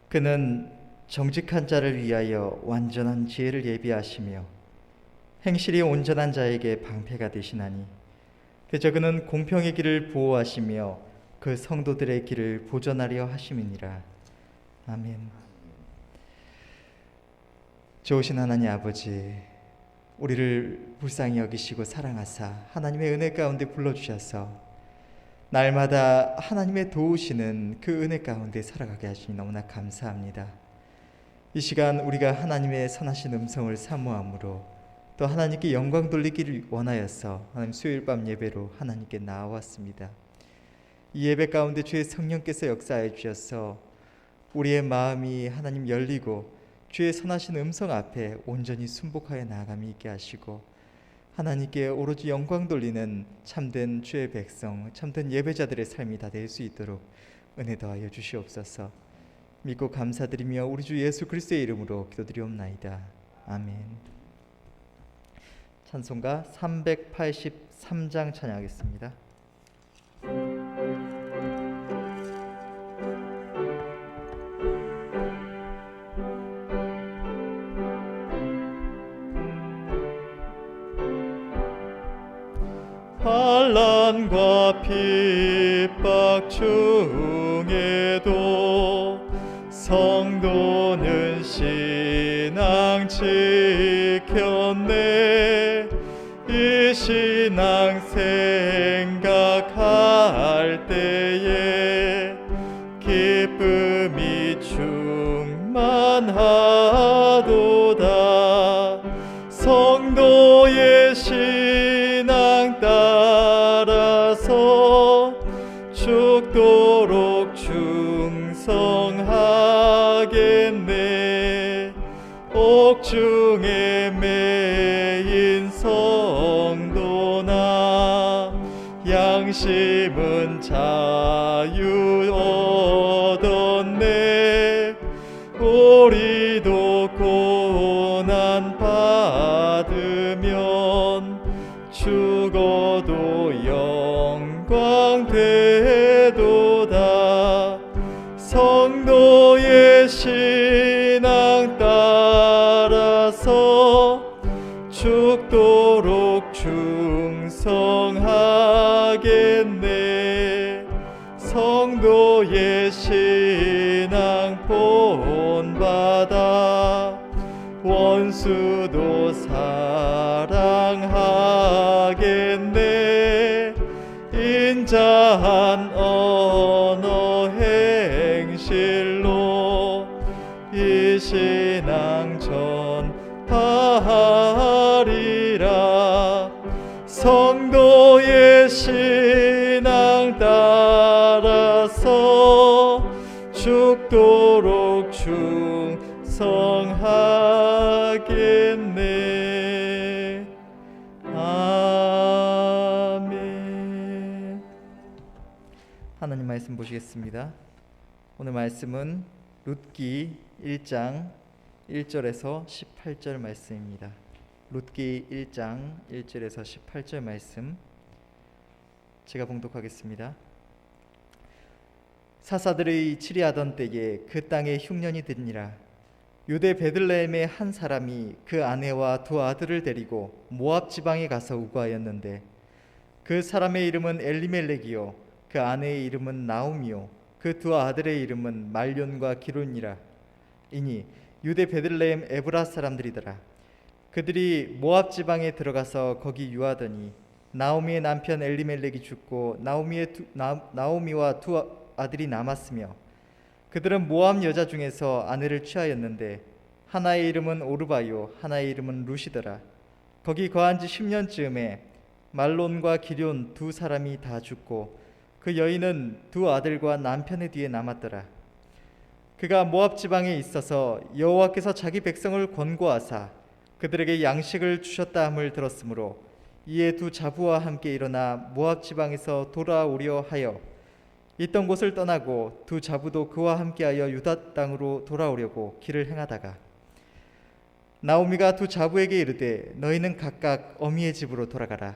그는 정직한 자를 위하여 완전한 지혜를 예비하시며 행실이 온전한 자에게 방패가 되시나니 그저 그는 공평의 길을 보호하시며 그 성도들의 길을 보전하려 하심이니라. 아멘. 좋으신 하나님 아버지, 우리를 불쌍히 여기시고 사랑하사 하나님의 은혜 가운데 불러주셔서 날마다 하나님의 도우시는 그 은혜 가운데 살아가게 하시니 너무나 감사합니다. 이 시간 우리가 하나님의 선하신 음성을 사모함으로 또 하나님께 영광 돌리기를 원하여서 하나님 수요일 밤 예배로 하나님께 나아왔습니다. 이 예배 가운데 주의 성령께서 역사해 주셔서 우리의 마음이 하나님 열리고 주의 선하신 음성 앞에 온전히 순복하여 나아감이 있게 하시고 하나님께 오로지 영광 돌리는 참된 주의 백성, 참된 예배자들의 삶이 다 될 수 있도록 은혜 더하여 주시옵소서. 믿고 감사드리며 우리 주 예수 그리스도의 이름으로 기도드리옵나이다. 아멘. 찬송가 383장 찬양하겠습니다. 환난과 핍박 중에도 성도는 신앙 지켰네. 이 신앙 생각할 때에 기쁨이 충만하도다. 성도의 신앙 따라서 죽도록 충성하겠네. 옥중에 매인 성도나 양심은 자유 얻었네. 우리도 고난 받으면 죽어도 영광 되도다. 성도의 신앙 따라서 죽도록 충성하겠네. 성도의 신앙 본받아 원수도 사랑하겠네. 인자한 언어 행실로 이 신앙 전파하리라. 성도의 신앙 따라서 죽도록 충성하겠네. 아멘. 하나님 말씀 보시겠습니다. 오늘 말씀은 룻기 1장 1절에서 18절 말씀입니다. 룻기 1장 1절에서 18절 말씀 제가 봉독하겠습니다. 사사들의 치리하던 때에 그 땅에 흉년이 드니라. 유대 베들레헴의 한 사람이 그 아내와 두 아들을 데리고 모압 지방에 가서 우거하였는데 그 사람의 이름은 엘리멜렉이요 그 아내의 이름은 나오미요 그 두 아들의 이름은 말론과 기론이라. 이니 유대 베들레헴 에브라 사람들이더라. 그들이 모압 지방에 들어가서 거기 유하더니 나오미의 남편 엘리멜렉이 죽고 나오미와 두 아들이 남았으며 그들은 모압 여자 중에서 아내를 취하였는데 하나의 이름은 오르바요 하나의 이름은 루시더라. 거기 거한 지 10년쯤에 말론과 기럨 두 사람이 다 죽고 그 여인은 두 아들과 남편의 뒤에 남았더라. 그가 모압 지방에 있어서 여호와께서 자기 백성을 권고하사 그들에게 양식을 주셨다 함을 들었으므로 이에 두 자부와 함께 일어나 모압 지방에서 돌아오려 하여 있던 곳을 떠나고 두 자부도 그와 함께하여 유다 땅으로 돌아오려고 길을 행하다가 나오미가 두 자부에게 이르되 너희는 각각 어미의 집으로 돌아가라.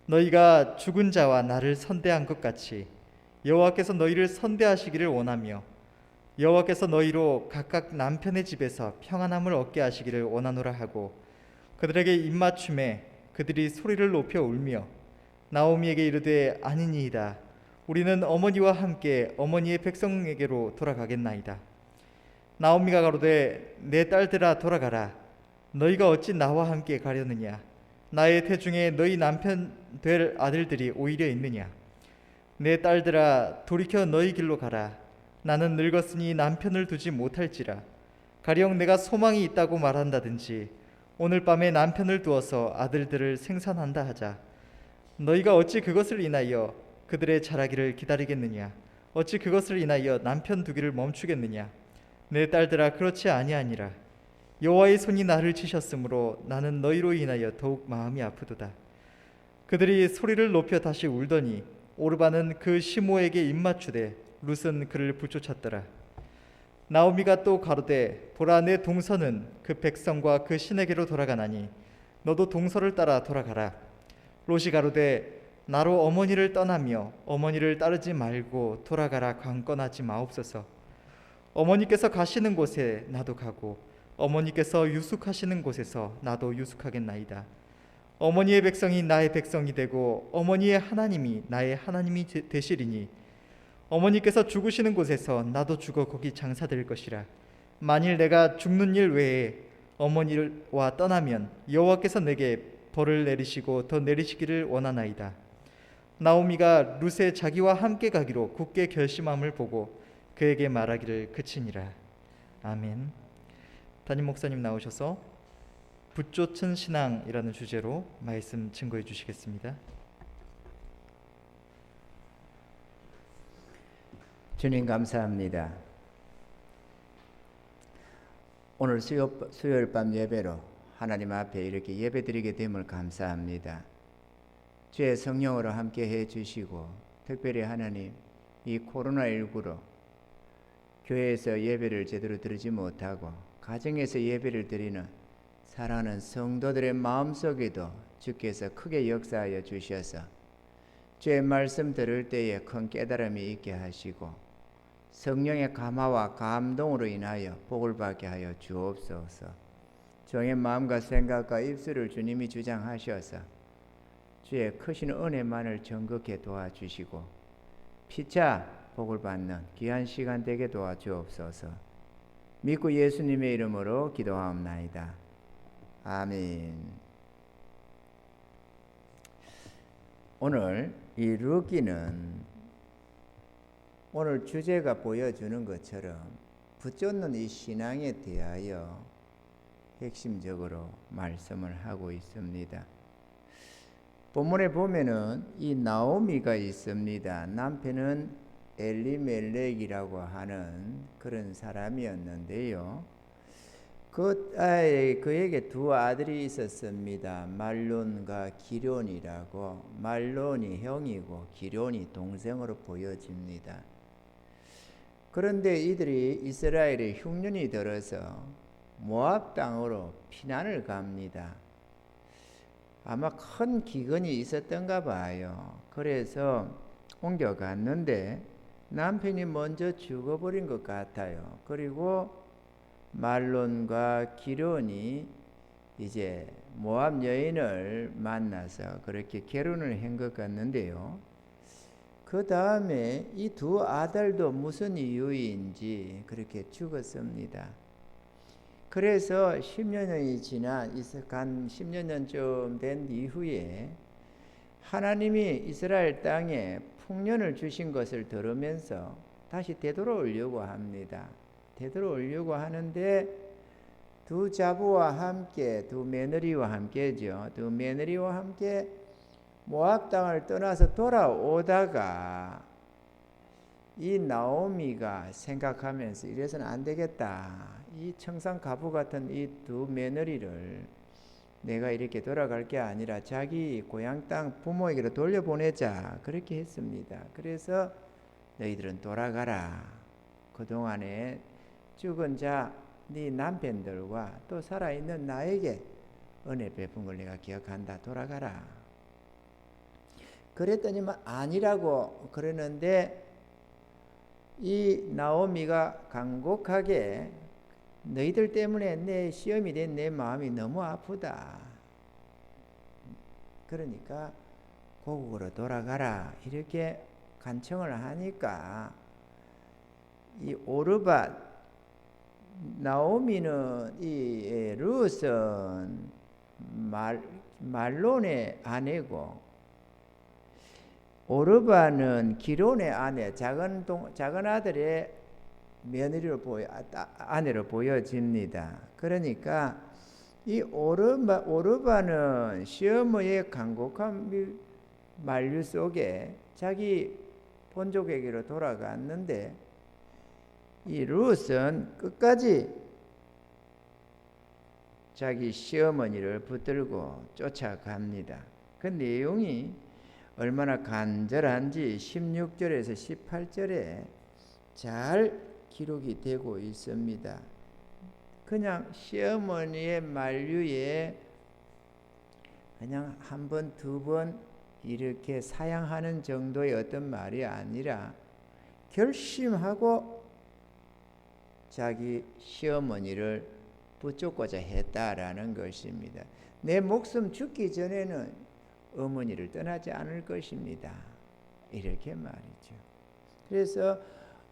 너희가 죽은 자와 나를 선대한 것 같이 여호와께서 너희를 선대하시기를 원하며 여호와께서 너희로 각각 남편의 집에서 평안함을 얻게 하시기를 원하노라 하고 그들에게 입맞춤에 그들이 소리를 높여 울며 나오미에게 이르되 아니니이다. 우리는 어머니와 함께 어머니의 백성에게로 돌아가겠나이다. 나오미가 가로되 내 딸들아 돌아가라. 너희가 어찌 나와 함께 가려느냐? 나의 태중에 너희 남편 될 아들들이 오히려 있느냐? 내 딸들아 돌이켜 너희 길로 가라. 나는 늙었으니 남편을 두지 못할지라. 가령 내가 소망이 있다고 말한다든지 오늘 밤에 남편을 두어서 아들들을 생산한다 하자. 너희가 어찌 그것을 인하여 그들의 자라기를 기다리겠느냐? 어찌 그것을 인하여 남편 두기를 멈추겠느냐? 내 딸들아 그렇지 아니하니라. 여호와의 손이 나를 치셨으므로 나는 너희로 인하여 더욱 마음이 아프도다. 그들이 소리를 높여 다시 울더니 오르바는 그 시모에게 입맞추되 룻은 그를 붙쫓았더라. 나오미가 또 가로되 보라 내 동서는 그 백성과 그 신에게로 돌아가나니 너도 동서를 따라 돌아가라. 롯이 가로되 나로 어머니를 떠나며 어머니를 따르지 말고 돌아가라 강권하지 마옵소서. 어머니께서 가시는 곳에 나도 가고 어머니께서 유숙하시는 곳에서 나도 유숙하겠나이다. 어머니의 백성이 나의 백성이 되고 어머니의 하나님이 나의 하나님이 되시리니 어머니께서 죽으시는 곳에서 나도 죽어 거기 장사될 것이라. 만일 내가 죽는 일 외에 어머니와 떠나면 여호와께서 내게 벌을 내리시고 더 내리시기를 원하나이다. 나오미가 룻의 자기와 함께 가기로 굳게 결심함을 보고 그에게 말하기를 그치니라. 아멘. 담임 목사님 나오셔서 붙쫓은 신앙이라는 주제로 말씀 증거해 주시겠습니다. 주님 감사합니다. 오늘 수요일 밤 예배로 하나님 앞에 이렇게 예배드리게 됨을 감사합니다. 주의 성령으로 함께 해주시고 특별히 하나님 이 코로나19로 교회에서 예배를 제대로 드리지 못하고 가정에서 예배를 드리는 사랑하는 성도들의 마음속에도 주께서 크게 역사하여 주셔서 주의 말씀 들을 때에 큰 깨달음이 있게 하시고 성령의 감화와 감동으로 인하여 복을 받게 하여 주옵소서. 종의 마음과 생각과 입술을 주님이 주장하셔서 주의 크신 은혜만을 정극해 도와주시고 피차 복을 받는 귀한 시간 되게 도와주옵소서. 믿고 예수님의 이름으로 기도하옵나이다. 아멘. 오늘 이 룻기는 오늘 주제가 보여주는 것처럼 붙잡는 이 신앙에 대하여 핵심적으로 말씀을 하고 있습니다. 본문에 보면은 이 나오미가 있습니다. 남편은 엘리멜렉이라고 하는 그런 사람이었는데요. 그에게 두 아들이 있었습니다. 말론과 기럯이라고. 말론이 형이고 기럯이 동생으로 보여집니다. 그런데 이들이 이스라엘의 흉년이 들어서 모압 땅으로 피난을 갑니다. 아마 큰 기근이 있었던가 봐요. 그래서 옮겨갔는데 남편이 먼저 죽어버린 것 같아요. 그리고 말론과 기럯이 이제 모압 여인을 만나서 그렇게 결혼을 한 것 같는데요. 그 다음에 이 두 아들도 무슨 이유인지 그렇게 죽었습니다. 그래서 10여 년이 지난 한 10여 년쯤 된 이후에 하나님이 이스라엘 땅에 풍년을 주신 것을 들으면서 다시 되돌아오려고 합니다. 되돌아오려고 하는데 두 자부와 함께 두 며느리와 함께죠. 두 며느리와 함께 모압 땅을 떠나서 돌아오다가 이 나오미가 생각하면서 이래서는 안 되겠다. 이 청산가부 같은 이 두 며느리를 내가 이렇게 돌아갈 게 아니라 자기 고향 땅 부모에게로 돌려보내자. 그렇게 했습니다. 그래서 너희들은 돌아가라. 그동안에 죽은 자 네 남편들과 또 살아있는 나에게 은혜 베푼 걸 내가 기억한다. 돌아가라. 그랬더니만 아니라고 그러는데 이 나오미가 간곡하게 너희들 때문에 내 시험이 된 내 마음이 너무 아프다. 그러니까 고국으로 돌아가라. 이렇게 간청을 하니까 이 오르밧 나오미는 이 룻은 말론의 아내고 오르밧은 기론의 아내, 작은 아들의 며느리로 아내로 보여집니다. 그러니까 이 오르밧은 시어머니의 간곡한 만류 속에 자기 본족에게로 돌아갔는데 이 룻은 끝까지 자기 시어머니를 붙들고 쫓아갑니다. 그 내용이 얼마나 간절한지 16절에서 18절에 잘 기록이 되고 있습니다. 그냥 시어머니의 만류에 그냥 한 번, 두 번 이렇게 사양하는 정도의 어떤 말이 아니라 결심하고 자기 시어머니를 붙잡고자 했다라는 것입니다. 내 목숨 죽기 전에는 어머니를 떠나지 않을 것입니다. 이렇게 말이죠. 그래서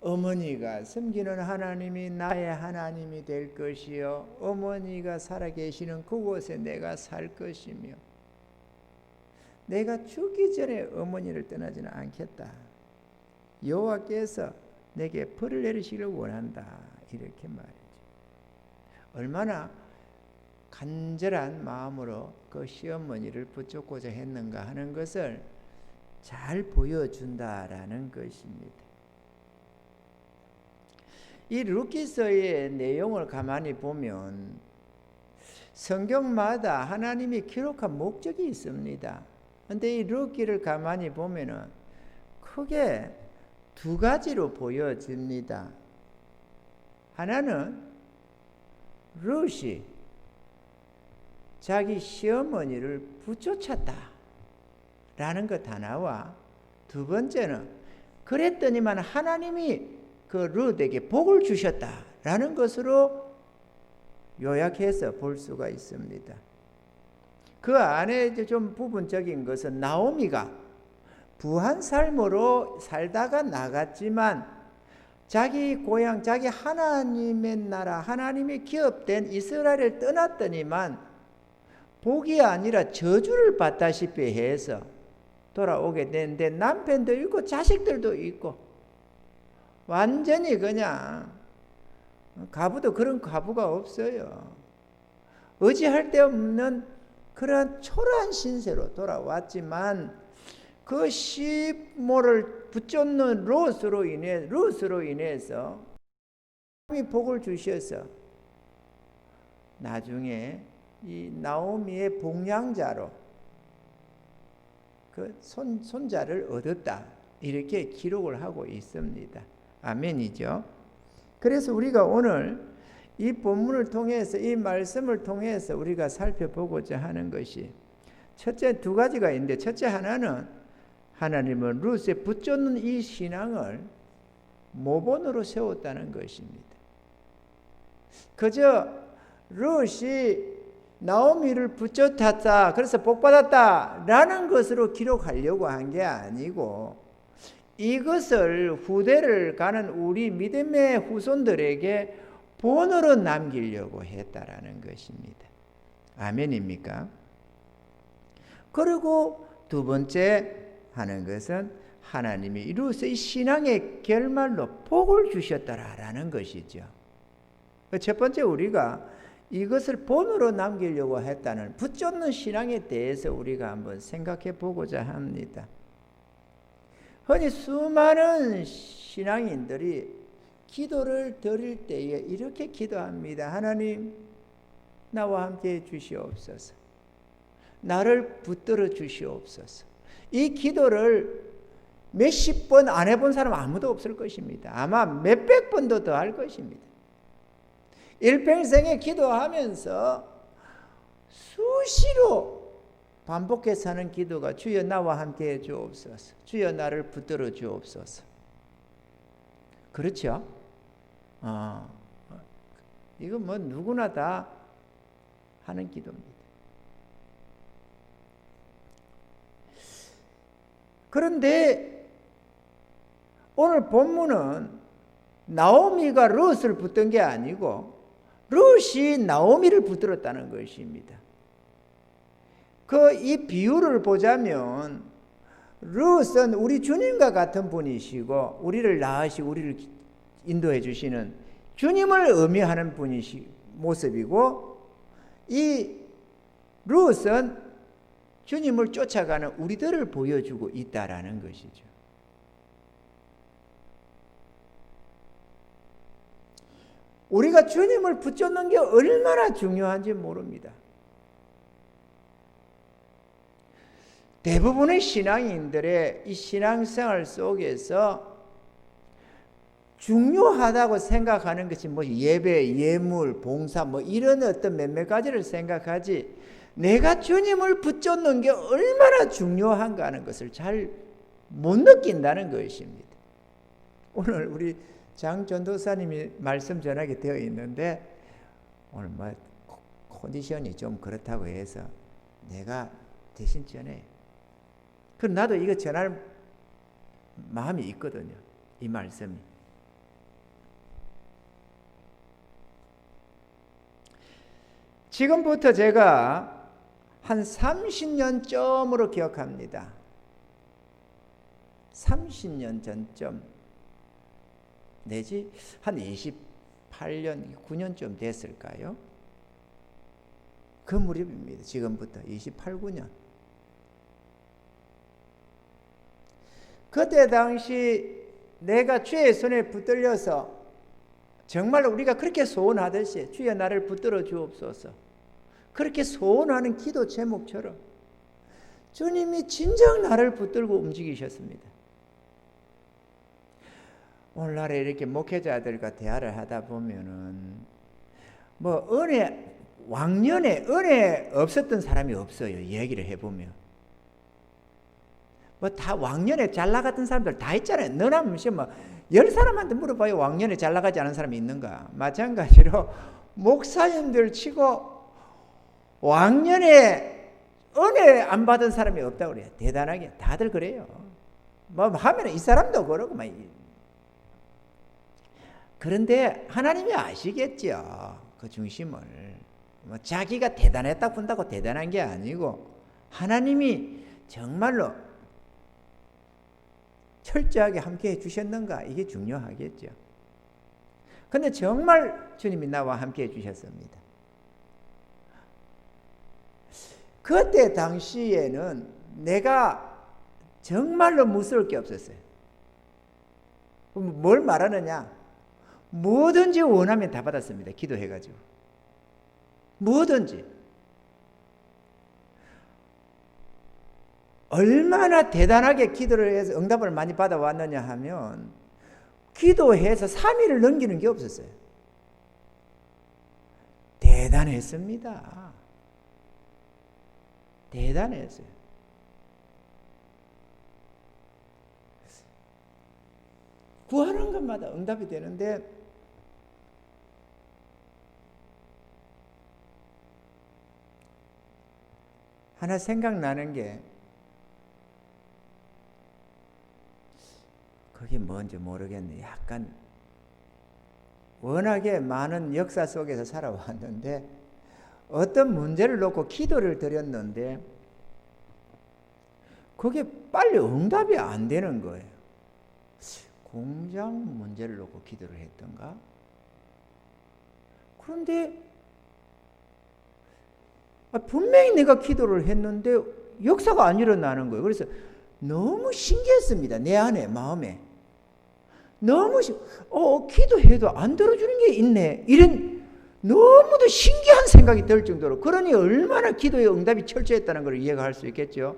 어머니가 섬기는 하나님이 나의 하나님이 될 것이요 어머니가 살아계시는 그곳에 내가 살 것이며 내가 죽기 전에 어머니를 떠나지는 않겠다. 여호와께서 내게 벌을 내리시기를 원한다. 이렇게 말이죠. 얼마나 간절한 마음으로 그 시어머니를 붙잡고자 했는가 하는 것을 잘 보여준다라는 것입니다. 이 룻기서의 내용을 가만히 보면 성경마다 하나님이 기록한 목적이 있습니다. 그런데 이 룻기를 가만히 보면은 크게 두 가지로 보여집니다. 하나는 룻이 자기 시어머니를 붙여쳤다 라는 것 하나와 두 번째는 그랬더니만 하나님이 그 룻에게 복을 주셨다 라는 것으로 요약해서 볼 수가 있습니다. 그 안에 좀 부분적인 것은 나오미가 부한 삶으로 살다가 나갔지만 자기 고향, 자기 하나님의 나라, 하나님의 기업된 이스라엘을 떠났더니만 복이 아니라 저주를 받다시피 해서 돌아오게 되는데 남편도 있고 자식들도 있고 완전히 그냥 과부도 그런 과부가 없어요. 의지할 데 없는 그런 초라한 신세로 돌아왔지만 그 시모를 붙잡는 룻으로 인해서 하나님이 복을 주셔서 나중에 이 나오미의 복량자로 그 손자를 얻었다 이렇게 기록을 하고 있습니다. 아멘이죠. 그래서 우리가 오늘 이 본문을 통해서 이 말씀을 통해서 우리가 살펴보고자 하는 것이 첫째 두 가지가 있는데 첫째 하나는 하나님은 룻에 붙잡는 이 신앙을 모본으로 세웠다는 것입니다. 그저 룻이 나오미를 붙잡았다 그래서 복받았다 라는 것으로 기록하려고 한 게 아니고 이것을 후대를 가는 우리 믿음의 후손들에게 본으로 남기려고 했다라는 것입니다. 아멘입니까? 그리고 두 번째 하는 것은 하나님이 룻의 신앙의 결말로 복을 주셨다라는 것이죠. 첫 번째 우리가 이것을 본으로 남기려고 했다는 붙잡는 신앙에 대해서 우리가 한번 생각해 보고자 합니다. 흔히 수많은 신앙인들이 기도를 드릴 때에 이렇게 기도합니다. 하나님, 나와 함께 해 주시옵소서. 나를 붙들어 주시옵소서. 이 기도를 몇십 번 안 해본 사람 아무도 없을 것입니다. 아마 몇백 번도 더 할 것입니다. 일평생에 기도하면서 수시로 반복해서 하는 기도가 주여 나와 함께 해 주옵소서. 주여 나를 붙들어 주옵소서. 그렇죠? 이건 뭐 누구나 다 하는 기도입니다. 그런데 오늘 본문은 나오미가 룻을 붙든 게 아니고 룻이 나오미를 붙들었다는 것입니다. 이 비유를 보자면 룻은 우리 주님과 같은 분이시고 우리를 낳으시고 우리를 인도해 주시는 주님을 의미하는 모습이고, 이 룻은 주님을 쫓아가는 우리들을 보여주고 있다라는 것이죠. 우리가 주님을 붙잡는 게 얼마나 중요한지 모릅니다. 대부분의 신앙인들의 이 신앙생활 속에서 중요하다고 생각하는 것이 뭐 예배, 예물, 봉사 뭐 이런 어떤 몇몇 가지를 생각하지, 내가 주님을 붙잡는 게 얼마나 중요한가 하는 것을 잘 못 느낀다는 것입니다. 오늘 우리 장 전도사님이 말씀 전하게 되어 있는데 오늘 뭐 컨디션이 좀 그렇다고 해서 내가 대신 전해. 그럼 나도 이거 전할 마음이 있거든요. 이 말씀이. 지금부터 제가 한 30년쯤으로 기억합니다. 30년 전쯤 내지 한 28년, 9년쯤 됐을까요? 그 무렵입니다. 지금부터 28, 9년. 그때 당시 내가 주의 손에 붙들려서 정말 우리가 그렇게 소원하듯이 주여 나를 붙들어 주옵소서, 그렇게 소원하는 기도 제목처럼 주님이 진정 나를 붙들고 움직이셨습니다. 오늘날에 이렇게 목회자들과 대화를 하다 보면은 뭐 왕년에 은혜 없었던 사람이 없어요. 얘기를 해보면 뭐 다 왕년에 잘 나갔던 사람들 다 있잖아요. 너나 뭐 10사람한테 물어봐요. 왕년에 잘 나가지 않은 사람이 있는가? 마찬가지로 목사님들 치고 왕년에 은혜 안 받은 사람이 없다고 그래요. 대단하게 다들 그래요. 뭐 하면 이 사람도 그러고 막. 그런데 하나님이 아시겠죠. 그 중심을. 뭐 자기가 대단했다 본다고 대단한 게 아니고 하나님이 정말로 철저하게 함께 해주셨는가, 이게 중요하겠죠. 근데 정말 주님이 나와 함께 해주셨습니다. 그때 당시에는 내가 정말로 무서울 게 없었어요. 뭘 말하느냐? 뭐든지 원하면 다 받았습니다. 기도해가지고. 뭐든지. 얼마나 대단하게 기도를 해서 응답을 많이 받아왔느냐 하면 기도해서 3일을 넘기는 게 없었어요. 대단했습니다. 대단했어요. 구하는 것마다 응답이 되는데 하나 생각나는 게 그게 뭔지 모르겠네. 약간 워낙에 많은 역사 속에서 살아왔는데 어떤 문제를 놓고 기도를 드렸는데 그게 빨리 응답이 안 되는 거예요. 공장 문제를 놓고 기도를 했던가? 그런데 분명히 내가 기도를 했는데 역사가 안 일어나는 거예요. 그래서 너무 신기했습니다. 내 안에, 마음에. 너무 기도해도 안 들어주는 게 있네. 이런 너무도 신기한 생각이 들 정도로, 그러니 얼마나 기도의 응답이 철저했다는 걸 이해가 할 수 있겠죠.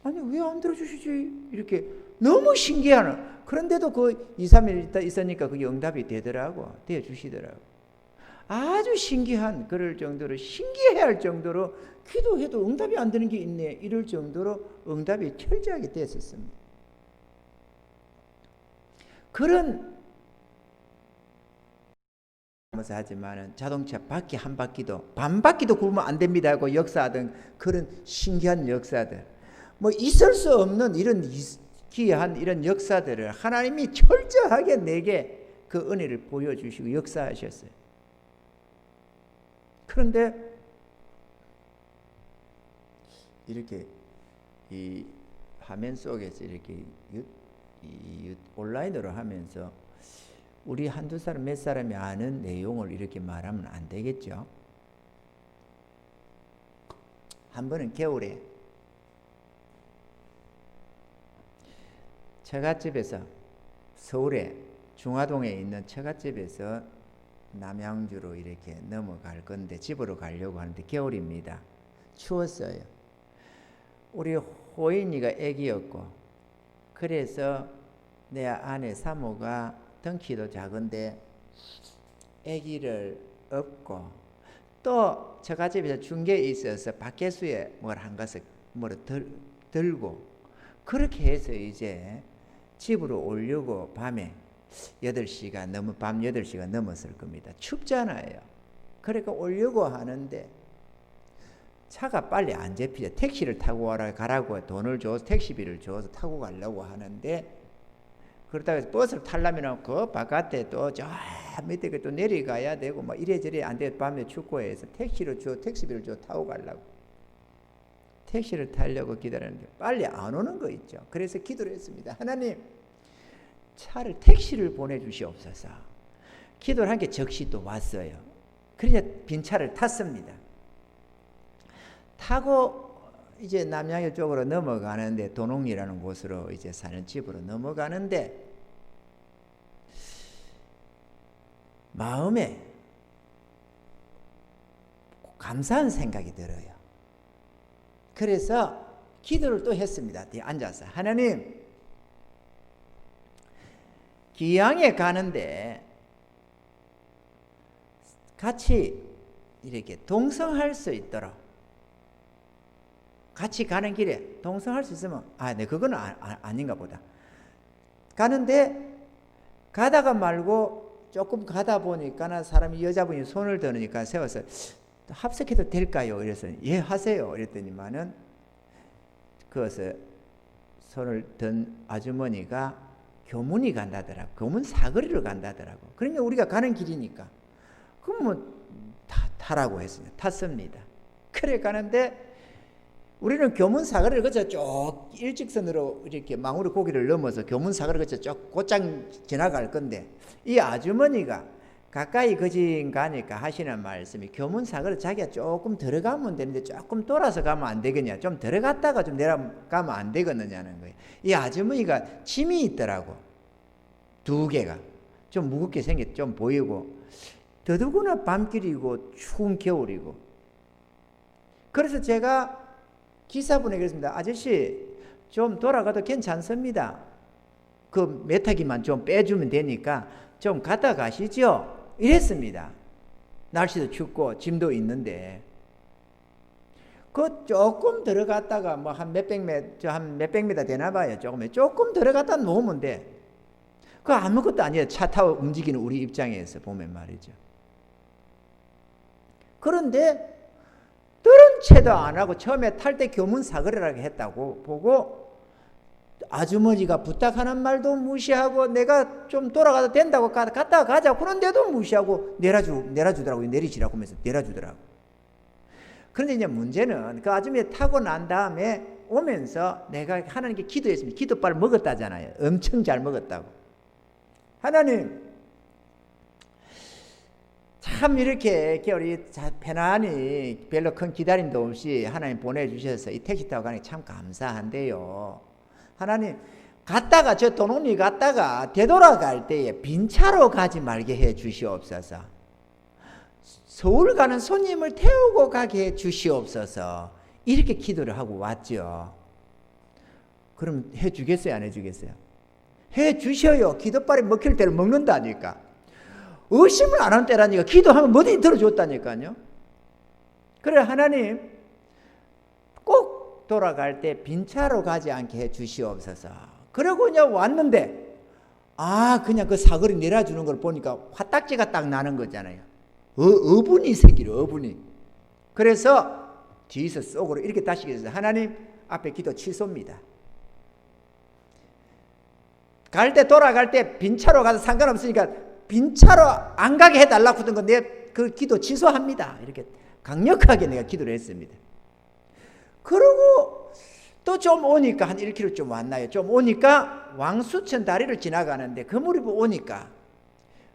아니 왜 안 들어주시지? 이렇게 너무 신기한. 그런데도 그 2, 3일 있으니까 그게 응답이 되더라고. 되어주시더라고. 아주 신기한, 그럴 정도로, 신기해 할 정도로 기도해도 응답이 안 되는 게 있네. 이럴 정도로 응답이 철저하게 됐었습니다. 그런 하지만은 자동차 바퀴 한 바퀴도 반 바퀴도 굴면 안 됩니다 하고 역사하던 그런 신기한 역사들, 뭐 있을 수 없는 이런 기이한 이런 역사들을 하나님이 철저하게 내게 그 은혜를 보여주시고 역사하셨어요. 그런데 이렇게 이 화면 속에서 이렇게 온라인으로 하면서 우리 한두 사람 몇 사람이 아는 내용을 이렇게 말하면 안 되겠죠. 한 번은 겨울에 처갓집에서 서울에 중화동에 있는 처갓집에서 남양주로 이렇게 넘어갈 건데 집으로 가려고 하는데 겨울입니다. 추웠어요. 우리 호인이가 애기였고 그래서 내 아내 사모가 덩키도 작은데 아기를 업고 또 처갓집에서 준 게 있어서 밖에수에 뭘 한 것을 들고 그렇게 해서 이제 집으로 오려고 밤에 8시가 밤 8시가 넘었을 겁니다. 춥잖아요. 그러니까 오려고 하는데 차가 빨리 안 잡히죠. 택시를 타고 가라고 돈을 줘서 택시비를 줘서 타고 가려고 하는데 그러다가 버스를 타려면 그 바깥에 또 저 밑에 또 내려가야 되고 뭐 이래저래 안 돼. 밤에 춥고 해서 택시비를 줘 타고 가려고 택시를 타려고 기다리는데 빨리 안 오는 거 있죠. 그래서 기도를 했습니다. 하나님 택시를 보내주시옵소서. 기도를 한 게 적시 또 왔어요. 그러니까 빈 차를 탔습니다. 타고 이제 남양주 쪽으로 넘어가는데 도농리라는 곳으로 이제 사는 집으로 넘어가는데 마음에 감사한 생각이 들어요. 그래서 기도를 또 했습니다. 뒤에 앉아서 하나님 기양에 가는데 같이 이렇게 동성할 수 있도록 같이 가는 길에 동성할 수 있으면 네 그건 아닌가 보다. 가는데 가다가 말고 조금 가다 보니까 사람이 여자분이 손을 드니까 세워서 합석해도 될까요? 이래서 예 하세요. 이랬더니만은 그것을 손을 든 아주머니가 교문이 간다더라고. 교문 사거리로 간다더라고. 그러니까 우리가 가는 길이니까 그럼 뭐 타라고 했습니다. 탔습니다. 그래 가는데 우리는 교문 사거리를 거쳐 쭉 일직선으로 이렇게 망우리 고개를 넘어서 교문 사거리를 거쳐 쭉 곧장 지나갈 건데 이 아주머니가 가까이 거진 가니까 하시는 말씀이 교문 사거리 자기가 조금 들어가면 되는데 조금 돌아서 가면 안 되겠냐, 좀 들어갔다가 좀 내려가면 안 되겠느냐는 거예요. 이 아주머니가 짐이 있더라고. 2개가 좀 무겁게 생겼 좀 보이고 더더구나 밤길이고 추운 겨울이고. 그래서 제가 기사분에게 그랬습니다. 아저씨 좀 돌아가도 괜찮습니다. 그 메타기만 좀 빼주면 되니까 좀 갔다 가시죠. 이랬습니다. 날씨도 춥고 짐도 있는데 그 조금 들어갔다가 뭐 한 몇백 미터 되나 봐요. 조금 들어갔다 놓으면 돼. 그 아무것도 아니에요. 차 타고 움직이는 우리 입장에서 보면 말이죠. 그런데 들은 채도 안 하고 처음에 탈 때 교문 사거리라고 했다고 보고 아주머니가 부탁하는 말도 무시하고 내가 좀 돌아가도 된다고 갔다 가자 그런데도 무시하고 내려주더라고요. 내리시라고 하면서 내려주더라고. 그런데 이제 문제는 그 아주머니 타고 난 다음에 오면서 내가 하나님께 기도했습니다. 기도빨 먹었다잖아요. 엄청 잘 먹었다고. 하나님 참 이렇게 우리 편안히 별로 큰 기다림도 없이 하나님 보내주셔서 이 택시 타고 가니 참 감사한데요. 하나님 갔다가 저 도농리 갔다가 되돌아갈 때에 빈 차로 가지 말게 해 주시옵소서. 서울 가는 손님을 태우고 가게 해 주시옵소서. 이렇게 기도를 하고 왔죠. 그럼 해 주겠어요? 안 해 주겠어요? 해 주셔요. 기도빨이 먹힐 때를 먹는다니까. 의심을 안 하는 때라니까. 기도하면 뭐든지 들어줬다니까요. 그래 하나님 꼭 돌아갈 때 빈차로 가지 않게 해 주시옵소서. 그러고 그냥 왔는데 그냥 그 사거리 내려주는 걸 보니까 화딱지가 딱 나는 거잖아요. 어분이 생기려, 어분이. 그래서 뒤에서 속으로 이렇게 다시 기도해서 하나님 앞에 기도 취소입니다. 갈 때 돌아갈 때 빈차로 가서 상관없으니까 빈차로 안 가게 해달라고 하던 거 내 그 기도 취소합니다. 이렇게 강력하게 내가 기도를 했습니다. 그러고 또 좀 오니까 한 1km 좀 왔나요? 좀 오니까 왕수천 다리를 지나가는데 그 무렵에 오니까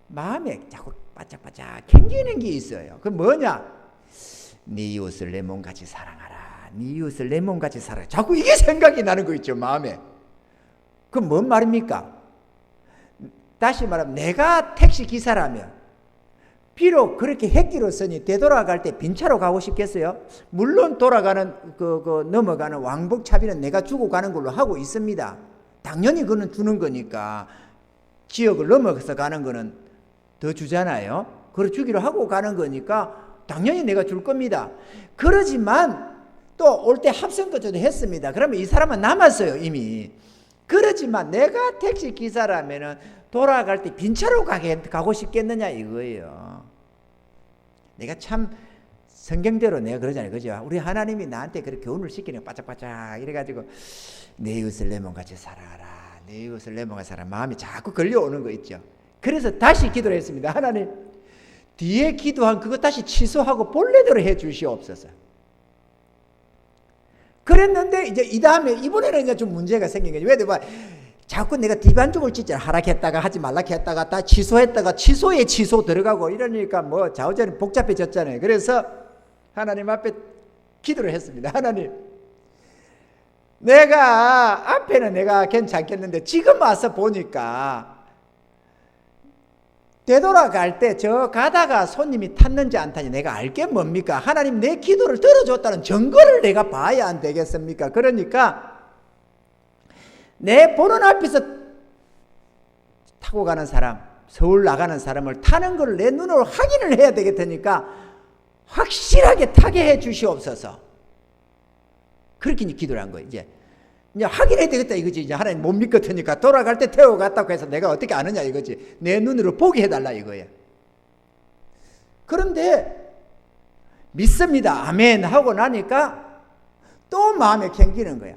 마음에 자꾸 바짝바짝 캥기는 게 있어요. 그 뭐냐? 네 이웃을 내 몸같이 사랑하라. 네 이웃을 내 몸같이 사랑하라. 자꾸 이게 생각이 나는 거 있죠, 마음에. 그 뭔 말입니까? 다시 말하면 내가 택시 기사라면 비록 그렇게 햇길었으니 되돌아갈 때 빈차로 가고 싶겠어요? 물론 돌아가는 넘어가는 왕복차비는 내가 주고 가는 걸로 하고 있습니다. 당연히 그는 주는 거니까 지역을 넘어서 가는 거는 더 주잖아요. 그걸 주기로 하고 가는 거니까 당연히 내가 줄 겁니다. 그러지만 또 올 때 합성거주도 했습니다. 그러면 이 사람은 남았어요, 이미. 그렇지만 내가 택시 기사라면은 돌아갈 때 빈차로 가고 싶겠느냐 이거예요. 내가 참 성경대로 내가 그러잖아요, 그죠? 우리 하나님이 나한테 그렇게 교훈을 시키는 바짝바짝 이래가지고 내 이웃을 내 몸같이 살아라, 내 이웃을 내 몸같이 살아라 마음이 자꾸 걸려오는 거 있죠. 그래서 다시 기도를 했습니다. 하나님 뒤에 기도한 그거 다시 취소하고 본래대로 해 주시옵소서. 그랬는데 이제 이 다음에 이번에는 이제 좀 문제가 생긴 거죠. 왜 자꾸 내가 뒷반죽을 진짜 하락했다가 하지 말라고 했다가 다 취소했다가 취소에 취소 들어가고 이러니까 뭐 좌우전이 복잡해졌잖아요. 그래서 하나님 앞에 기도를 했습니다. 하나님 내가 앞에는 내가 괜찮겠는데 지금 와서 보니까 되돌아갈 때 저 가다가 손님이 탔는지 안 탔는지 내가 알게 뭡니까? 하나님 내 기도를 들어줬다는 증거를 내가 봐야 안 되겠습니까? 그러니까 내 보는 앞에서 타고 가는 사람, 서울 나가는 사람을 타는 걸 내 눈으로 확인을 해야 되겠다니까 확실하게 타게 해 주시옵소서. 그렇게 기도를 한 거예요. 이제 확인해야 되겠다 이거지. 이제 하나님 못 믿겠으니까 돌아갈 때 태워갔다고 해서 내가 어떻게 아느냐 이거지. 내 눈으로 보게 해달라 이거예요. 그런데 믿습니다. 아멘 하고 나니까 또 마음에 캥기는 거야.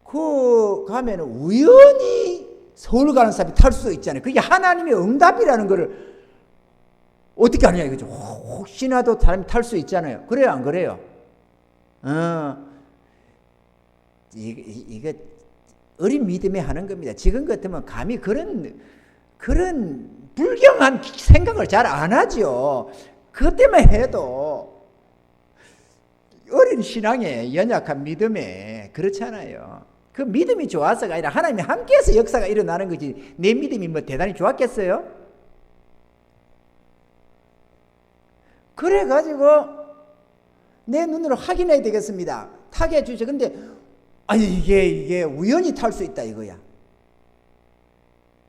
그 가면은 우연히 서울 가는 사람이 탈 수 있잖아요. 그게 하나님의 응답이라는 거를 어떻게 아느냐 이거죠. 혹시나도 사람이 탈 수 있잖아요. 그래요, 안 그래요? 이게 어린 믿음에 하는 겁니다. 지금 같으면 감히 그런 불경한 생각을 잘 안 하죠. 그것 때문에 해도 어린 신앙에 연약한 믿음에 그렇잖아요. 그 믿음이 좋아서가 아니라 하나님이 함께해서 역사가 일어나는 거지. 내 믿음이 뭐 대단히 좋았겠어요? 그래가지고 내 눈으로 확인해야 되겠습니다. 타게 해주죠. 근데 아니 이게 우연히 탈 수 있다 이거야.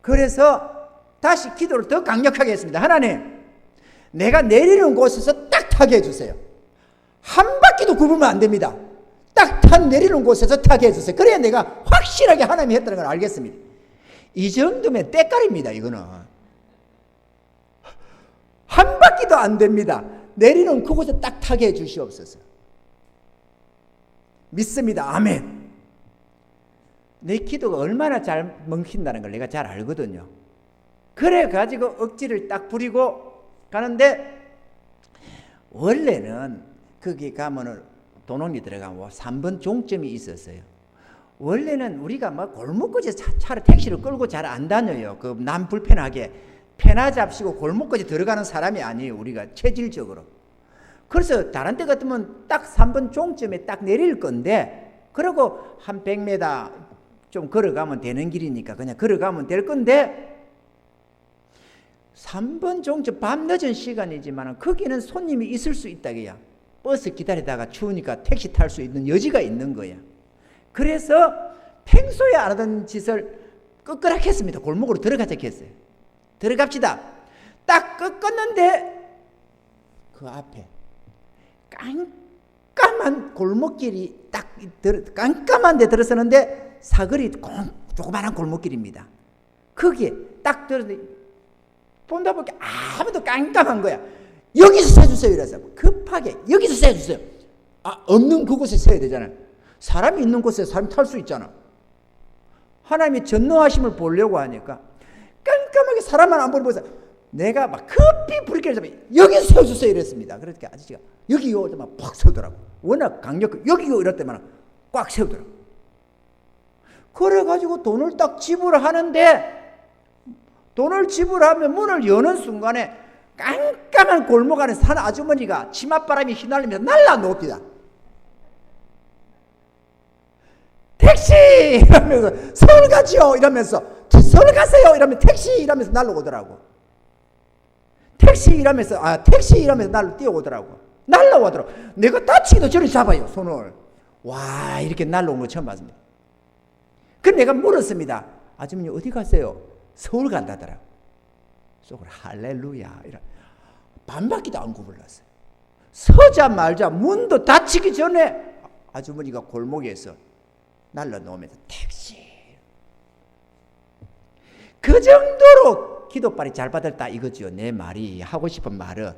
그래서 다시 기도를 더 강력하게 했습니다. 하나님 내가 내리는 곳에서 딱 타게 해주세요. 한 바퀴도 굽으면 안 됩니다. 딱 내리는 곳에서 타게 해주세요. 그래야 내가 확실하게 하나님이 했다는 걸 알겠습니다. 이 정도면 때깔입니다. 이거는 한 바퀴도 안 됩니다. 내리는 그곳에 딱 타게 해 주시옵소서. 믿습니다. 아멘. 내 기도가 얼마나 잘 먹힌다는 걸 내가 잘 알거든요. 그래 가지고 억지를 딱 부리고 가는데 원래는 거기 가면은 도농리 들어가면 3번 종점이 있었어요. 원래는 우리가 막 골목까지 차를 택시를 끌고 잘 안 다녀요. 그 남 불편하게 패나 잡시고 골목까지 들어가는 사람이 아니에요. 우리가 체질적으로. 그래서 다른 데 같으면 딱 3번 종점에 딱 내릴 건데 그리고 한 100m 좀 걸어가면 되는 길이니까 그냥 걸어가면 될 건데 3번 종점 밤늦은 시간이지만 거기는 손님이 있을 수 있다고요. 버스 기다리다가 추우니까 택시 탈 수 있는 여지가 있는 거야. 그래서 평소에 안 하던 짓을 끄끄락 했습니다. 골목으로 들어가자 했어요. 들어갑시다. 딱 꺾었는데 그 앞에 깜깜한 골목길이 딱 깜깜한 데 들어서는데 사거리 조그마한 골목길입니다. 거기에 딱 들었는데 본다 보니까 아무도 깜깜한 거야. 여기서 세주세요 이래서 급하게 여기서 세주세요. 없는 그곳에 세야 되잖아요. 사람이 있는 곳에 사람이 탈 수 있잖아. 하나님이 전능하심을 보려고 하니까 깜깜하게 사람만 안 보면서 내가 막 급히 불길을 잡아 여기서 세워주세요 이랬습니다. 그러니까 아저씨가 여기요 이러면 팍 세우더라고. 워낙 강력해. 여기요 이럴 때만 꽉 세우더라고. 그래가지고 돈을 딱 지불하는데 돈을 지불하면 문을 여는 순간에 깜깜한 골목 안에 사는 아주머니가 치맛바람이 휘날리면서 날라놓읍니다. 택시! 이러면서 서울 가지요! 이러면서 서울 가세요! 이러면 택시! 이러면서 날라오더라고. 택시! 이러면서 택시! 이러면서 날로 뛰어오더라고. 날라오더라고. 내가 다치기도 전에 잡아요 손을. 와 이렇게 날라온 거 처음 봤습니다. 그럼 내가 물었습니다. 아주머니 어디 가세요? 서울 간다더라고. 속으로 할렐루야 이런 반바퀴도 안 구불렀어요. 서자말자 문도 닫히기 전에 아주머니가 골목에서 날라놓으면서 택시. 그 정도로 기도빨이 잘 받았다 이거죠. 내 말이 하고 싶은 말은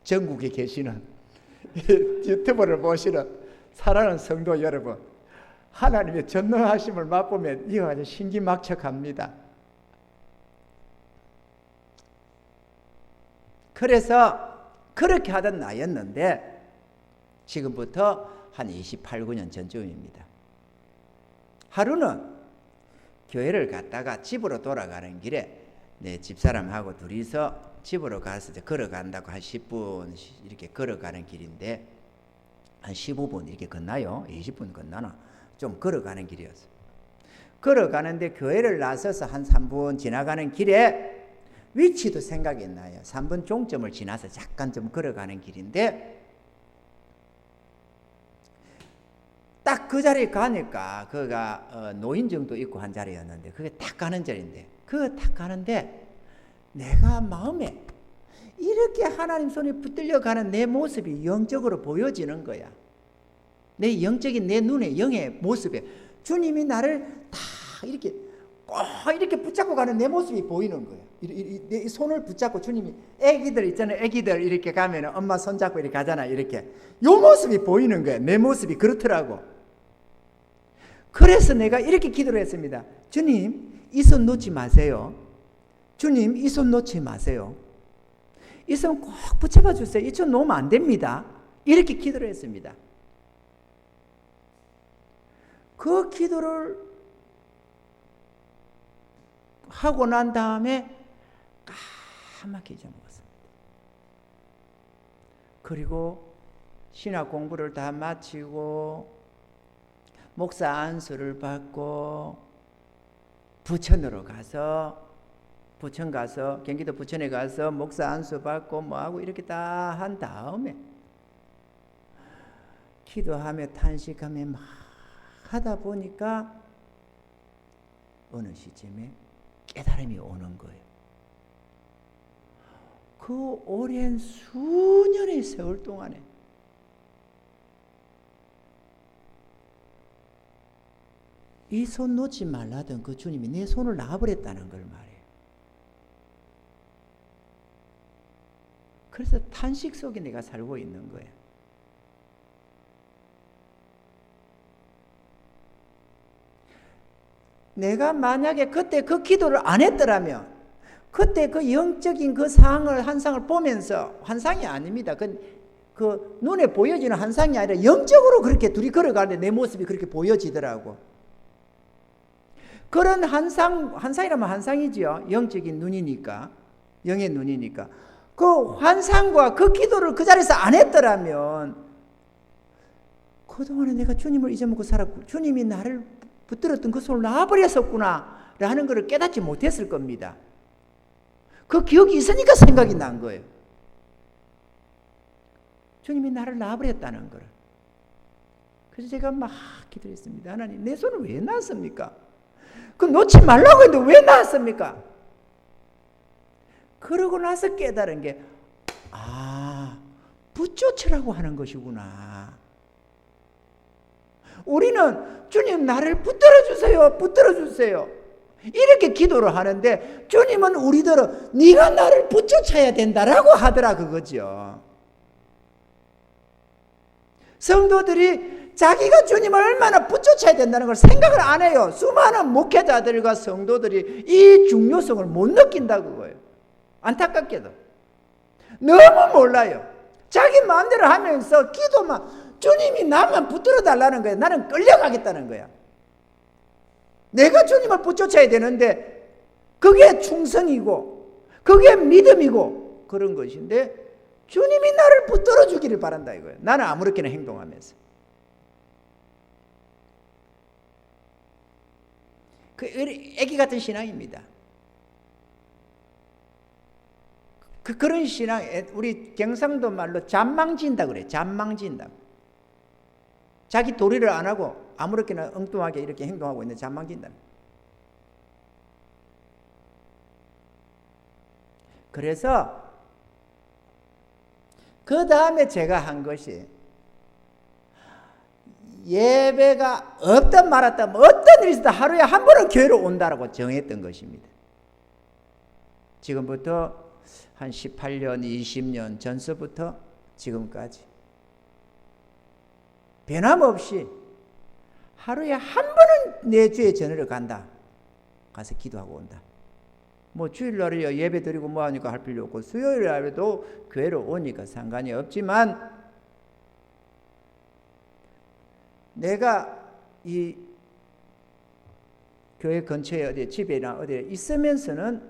전국에 계시는 유튜브를 보시는 사랑하는 성도 여러분, 하나님의 전능하심을 맛보면 이거 아주 신기막측합니다. 그래서 그렇게 하던 나였는데 지금부터 한 28, 9년 전쯤입니다. 하루는 교회를 갔다가 집으로 돌아가는 길에 내 집사람하고 둘이서 집으로 가서 걸어간다고 한 10분 이렇게 걸어가는 길인데 한 15분 이렇게 건나요? 20분 건나나? 좀 걸어가는 길이었어요. 걸어가는데 교회를 나서서 한 3분 지나가는 길에 위치도 생각이 나요. 3분 종점을 지나서 잠깐 좀 걸어가는 길인데 딱 그 자리에 가니까 그가 노인정도 있고 한 자리였는데 그게 딱 가는 자리인데 그거 딱 가는데 내가 마음에 이렇게 하나님 손에 붙들려 가는 내 모습이 영적으로 보여지는 거야. 내 영적인 내 눈에 영의 모습에 주님이 나를 다 이렇게 꼭 이렇게 붙잡고 가는 내 모습이 보이는 거야. 내 손을 붙잡고 주님이 애기들 있잖아요. 애기들 이렇게 가면 엄마 손 잡고 이렇게 가잖아. 이렇게 요 모습이 보이는 거야. 내 모습이 그렇더라고. 그래서 내가 이렇게 기도를 했습니다. 주님 이 손 놓지 마세요. 주님 이 손 놓지 마세요. 이 손 꼭 붙잡아 주세요. 이 손 놓으면 안 됩니다. 이렇게 기도를 했습니다. 그 기도를 하고 난 다음에 까맣게 잊어먹었습니다. 그리고 신학 공부를 다 마치고 목사 안수를 받고 부천으로 가서 경기도 부천에 가서 목사 안수 받고 뭐하고 이렇게 다 한 다음에 기도하며 탄식하며 막 하다 보니까 어느 시점에 깨달음이 오는 거예요. 그 오랜 수년의 세월 동안에 이 손 놓지 말라던 그 주님이 내 손을 놔버렸다는 걸 말이에요. 그래서 탄식 속에 내가 살고 있는 거예요. 내가 만약에 그때 그 기도를 안 했더라면 그때 그 영적인 그 상황을 환상을 보면서 환상이 아닙니다. 그 눈에 보여지는 환상이 아니라 영적으로 그렇게 둘이 걸어가는데 내 모습이 그렇게 보여지더라고. 그런 환상이라면 환상이지요. 영적인 눈이니까. 영의 눈이니까. 그 환상과 그 기도를 그 자리에서 안 했더라면 그동안에 내가 주님을 잊어먹고 살았고 주님이 나를 붙들었던 그 손을 놔버렸었구나 라는 것을 깨닫지 못했을 겁니다. 그 기억이 있으니까 생각이 난 거예요. 주님이 나를 놔버렸다는 거를. 그래서 제가 막 기도했습니다. 하나님 내 손을 왜 놨습니까? 그 놓지 말라고 했는데 왜 놨습니까? 그러고 나서 깨달은 게 붙쫓으라고 하는 것이구나. 우리는 주님 나를 붙들어 주세요. 붙들어 주세요. 이렇게 기도를 하는데 주님은 우리들은 네가 나를 붙여쳐야 된다라고 하더라 그거죠. 성도들이 자기가 주님을 얼마나 붙여쳐야 된다는 걸 생각을 안 해요. 수많은 목회자들과 성도들이 이 중요성을 못 느낀다 그거예요. 안타깝게도 너무 몰라요. 자기 마음대로 하면서 기도만, 주님이 나만 붙들어 달라는 거야. 나는 끌려가겠다는 거야. 내가 주님을 붙여쳐야 되는데 그게 충성이고 그게 믿음이고 그런 것인데 주님이 나를 붙들어 주기를 바란다 이거예요. 나는 아무렇게나 행동하면서. 그 애기 같은 신앙입니다. 그런 신앙, 우리 경상도 말로 잔망진다 그래요. 잔망진다. 자기 도리를 안 하고 아무렇게나 엉뚱하게 이렇게 행동하고 있는 잔망진다. 그래서 그 다음에 제가 한 것이 예배가 없든 말았든 어떤 일이 있어도 하루에 한 번은 교회로 온다라고 정했던 것입니다. 지금부터 한 18년, 20년 전서부터 지금까지 변함없이 하루에 한 번은 내 주의 전으로 간다. 가서 기도하고 온다. 뭐 주일날에 예배 드리고 뭐 하니까 할 필요 없고 수요일날에도 교회로 오니까 상관이 없지만 내가 이 교회 근처에 어디 집에나 어디에 있으면서는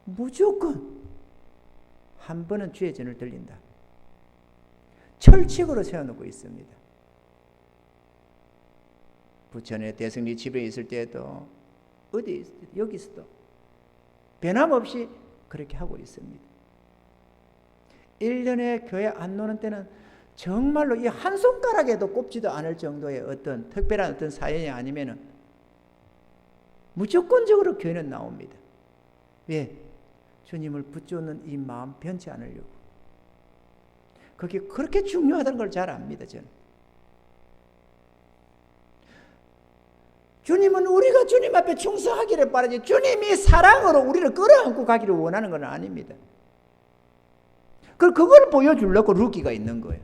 무조건 한 번은 주의 전을 들린다. 철칙으로 세워놓고 있습니다. 부천의 대승리 집에 있을 때도 어디 여기서도 변함없이 그렇게 하고 있습니다. 1년에 교회 안 노는 때는 정말로 이 한 손가락에도 꼽지도 않을 정도의 어떤 특별한 어떤 사연이 아니면은 무조건적으로 교회는 나옵니다. 왜? 주님을 붙잡는 이 마음 변치 않으려고. 그게 그렇게 중요하다는 걸 잘 압니다, 저는. 주님은 우리가 주님 앞에 충성하기를 바라지 주님이 사랑으로 우리를 끌어안고 가기를 원하는 건 아닙니다. 그걸 보여주려고 루기가 있는 거예요.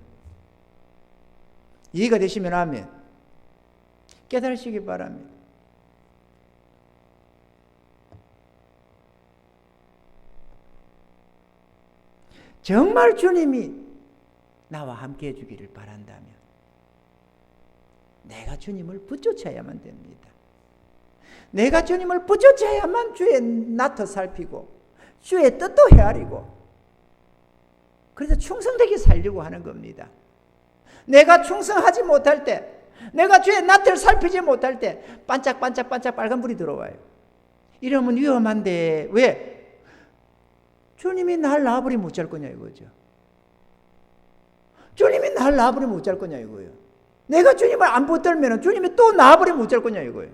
이해가 되시면 하면 깨달으시기 바랍니다. 정말 주님이 나와 함께 해주기를 바란다면 내가 주님을 붙여쳐야만 됩니다. 내가 주님을 붙여쳐야만 주의 낯을 살피고 주의 뜻도 헤아리고 그래서 충성되게 살려고 하는 겁니다. 내가 충성하지 못할 때, 내가 주의 낯을 살피지 못할 때 반짝반짝반짝 빨간불이 들어와요. 이러면 위험한데 왜? 주님이 날 놔버리면 어쩔 거냐 이거죠. 주님이 날 놔버리면 어쩔 거냐 이거예요. 내가 주님을 안 붙들면 주님이 또 놔버리면 어쩔 거냐 이거예요.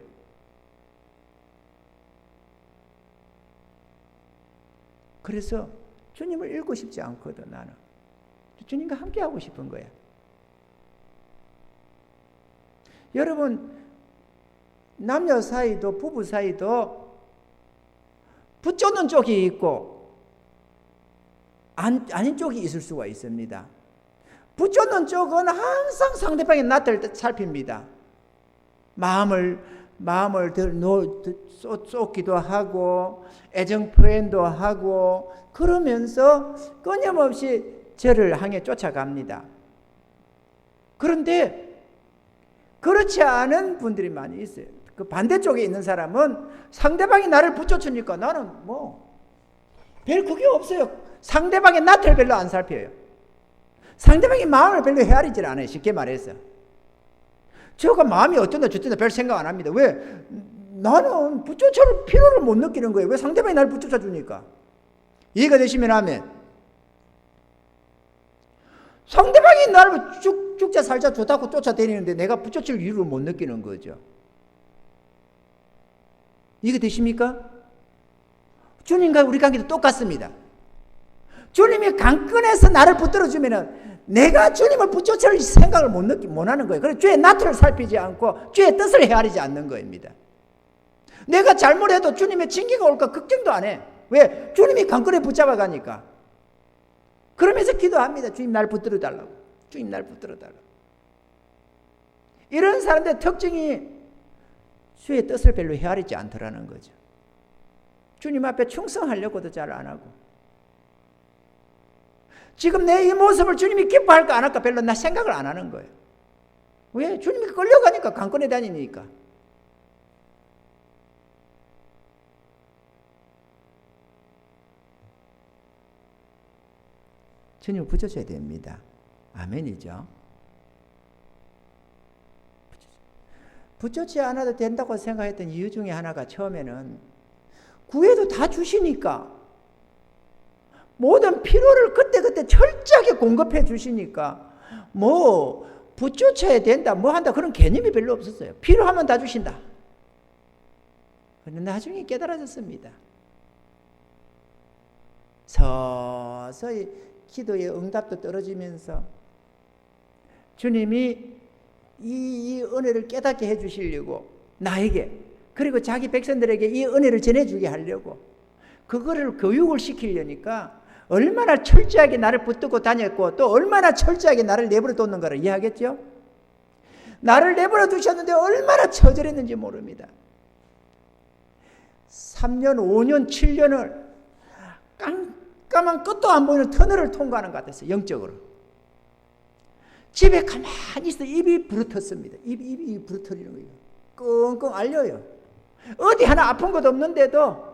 그래서 주님을 잃고 싶지 않거든. 나는 주님과 함께 하고 싶은 거야. 여러분 남녀 사이도 부부 사이도 붙잡는 쪽이 있고 아닌 쪽이 있을 수가 있습니다. 붙잡는 쪽은 항상 상대방의 낯을 살핍니다. 마음을 쏟기도 하고 애정 표현도 하고 그러면서 끊임없이 저를 향해 쫓아갑니다. 그런데 그렇지 않은 분들이 많이 있어요. 그 반대쪽에 있는 사람은 상대방이 나를 붙여주니까 나는 별 그게 없어요. 상대방의 낯을 별로 안 살펴요. 상대방의 마음을 별로 헤아리질 않아요. 쉽게 말해서. 저가 마음이 어쩐다 저쩐다 별 생각 안 합니다. 왜? 나는 붙여줄 필요를 못 느끼는 거예요. 왜? 상대방이 나를 붙여줘 주니까. 이해가 되시면 하면 상대방이 나를 죽자 살자 좋다고 쫓아다니는데 내가 붙여줄 이유를 못 느끼는 거죠. 이해가 되십니까? 주님과 우리 관계도 똑같습니다. 주님이 강끈해서 나를 붙들어주면 내가 주님을 붙여줄 생각을 못 하는 거예요. 그래서 주의 낯을 살피지 않고 주의 뜻을 헤아리지 않는 거입니다. 내가 잘못해도 주님의 징계가 올까 걱정도 안 해. 왜? 주님이 강권에 붙잡아 가니까. 그러면서 기도합니다. 주님 날 붙들어 달라고. 주님 날 붙들어 달라고. 이런 사람들의 특징이 주의 뜻을 별로 헤아리지 않더라는 거죠. 주님 앞에 충성하려고도 잘 안 하고. 지금 내 이 모습을 주님이 기뻐할까 안 할까 별로 나 생각을 안 하는 거예요. 왜? 주님이 끌려가니까, 강권에 다니니까. 주님을 붙여줘야 됩니다. 아멘이죠. 붙여지 않아도 된다고 생각했던 이유 중에 하나가 처음에는 구해도 다 주시니까, 모든 필요를 그때그때 철저하게 공급해 주시니까 뭐 붙여쳐야 된다, 뭐 한다 그런 개념이 별로 없었어요. 필요하면 다 주신다. 그런데 나중에 깨달아졌습니다. 서서히 기도의 응답도 떨어지면서 주님이 이 은혜를 깨닫게 해주시려고 나에게, 그리고 자기 백성들에게 이 은혜를 전해주게 하려고 그거를 교육을 시키려니까 얼마나 철저하게 나를 붙들고 다녔고 또 얼마나 철저하게 나를 내버려 뒀는가를 이해하겠죠? 나를 내버려 두셨는데 얼마나 처절했는지 모릅니다. 3년, 5년, 7년을 깜깜한 끝도 안 보이는 터널을 통과하는 것 같았어요. 영적으로. 집에 가만히 있어 입이 부르텄습니다. 입이 부르터리는 거예요. 끙끙 앓려요. 어디 하나 아픈 것도 없는데도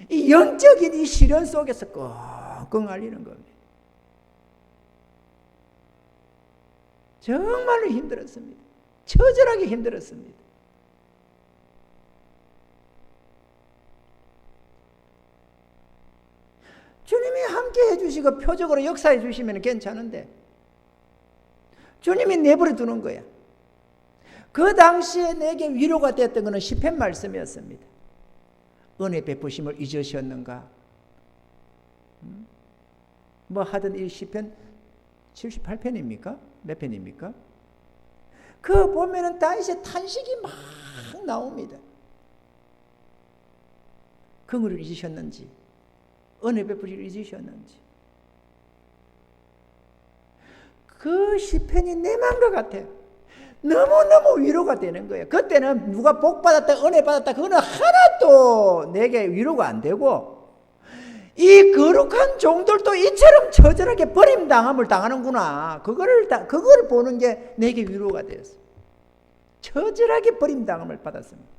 이 영적인 이 시련 속에서 끙끙 앓리는 겁니다. 정말로 힘들었습니다. 처절하게 힘들었습니다. 주님이 함께 해주시고 표적으로 역사해 주시면 괜찮은데 주님이 내버려 두는 거야. 그 당시에 내게 위로가 됐던 것은 시편 말씀이었습니다. 은혜 베푸심을 잊으셨는가? 뭐 하든 이 시편 78편입니까? 몇 편입니까? 그 보면은 다윗의 탄식이 막 나옵니다. 긍휼을 잊으셨는지, 은혜 베푸시를 잊으셨는지. 그 시편이 내 마음과 같아요. 너무너무 위로가 되는 거예요. 그때는 누가 복 받았다, 은혜 받았다, 그거는 하나도 내게 위로가 안 되고, 이 거룩한 종들도 이처럼 처절하게 버림당함을 당하는구나. 그걸 보는 게 내게 위로가 되었어요. 처절하게 버림당함을 받았습니다.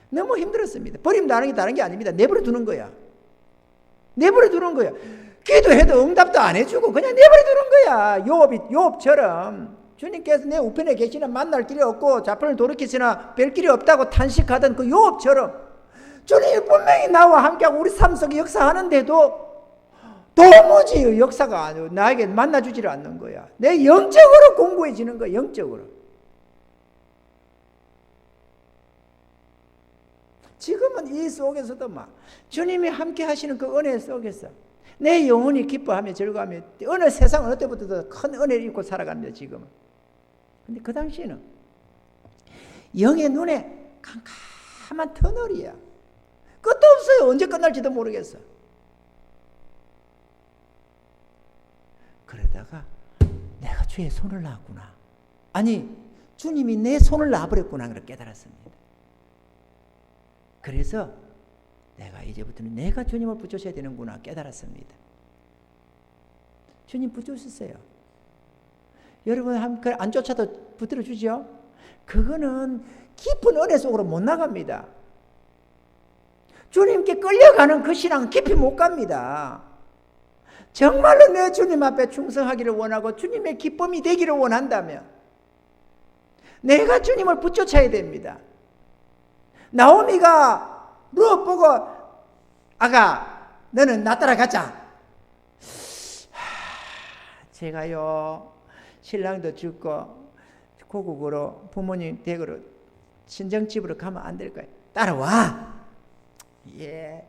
너무 힘들었습니다. 버림당하는 게 다른 게 아닙니다. 내버려 두는 거야. 내버려 두는 거야. 기도해도 응답도 안 해주고 그냥 내버려 두는 거야. 요업처럼 주님께서 내 우편에 계시나 만날 길이 없고 자편을 돌이키시나 뵐 길이 없다고 탄식하던 그 요업처럼 주님이 분명히 나와 함께하고 우리 삶 속에 역사하는데도 도무지 역사가 나에게 만나주지를 않는 거야. 내 영적으로 공고해지는 거야. 영적으로. 지금은 이 속에서도 막 주님이 함께 하시는 그 은혜 속에서 내 영혼이 기뻐하며 즐거워하며 어느 세상 어느 때부터도 큰 은혜를 입고 살아갑니다. 지금은. 근데 그 당시에는 영의 눈에 캄캄한 터널이야. 끝도 없어요. 언제 끝날지도 모르겠어. 그러다가 내가 주의 손을 놨구나. 아니 주님이 내 손을 놔버렸구나. 그걸 깨달았습니다. 그래서 내가 이제부터는 내가 주님을 붙여줘야 되는구나 깨달았습니다. 주님 붙여주세요. 여러분 안 쫓아도 붙들어 주죠. 그거는 깊은 은혜 속으로 못 나갑니다. 주님께 끌려가는 그 신앙은 깊이 못 갑니다. 정말로 내 주님 앞에 충성하기를 원하고 주님의 기쁨이 되기를 원한다면 내가 주님을 붙여쳐야 됩니다. 나오미가 루엇 보고 아가 너는 나 따라가자. 제가요 신랑도 죽고 고국으로 부모님 댁으로 친정집으로 가면 안 될까요? 따라와. 예.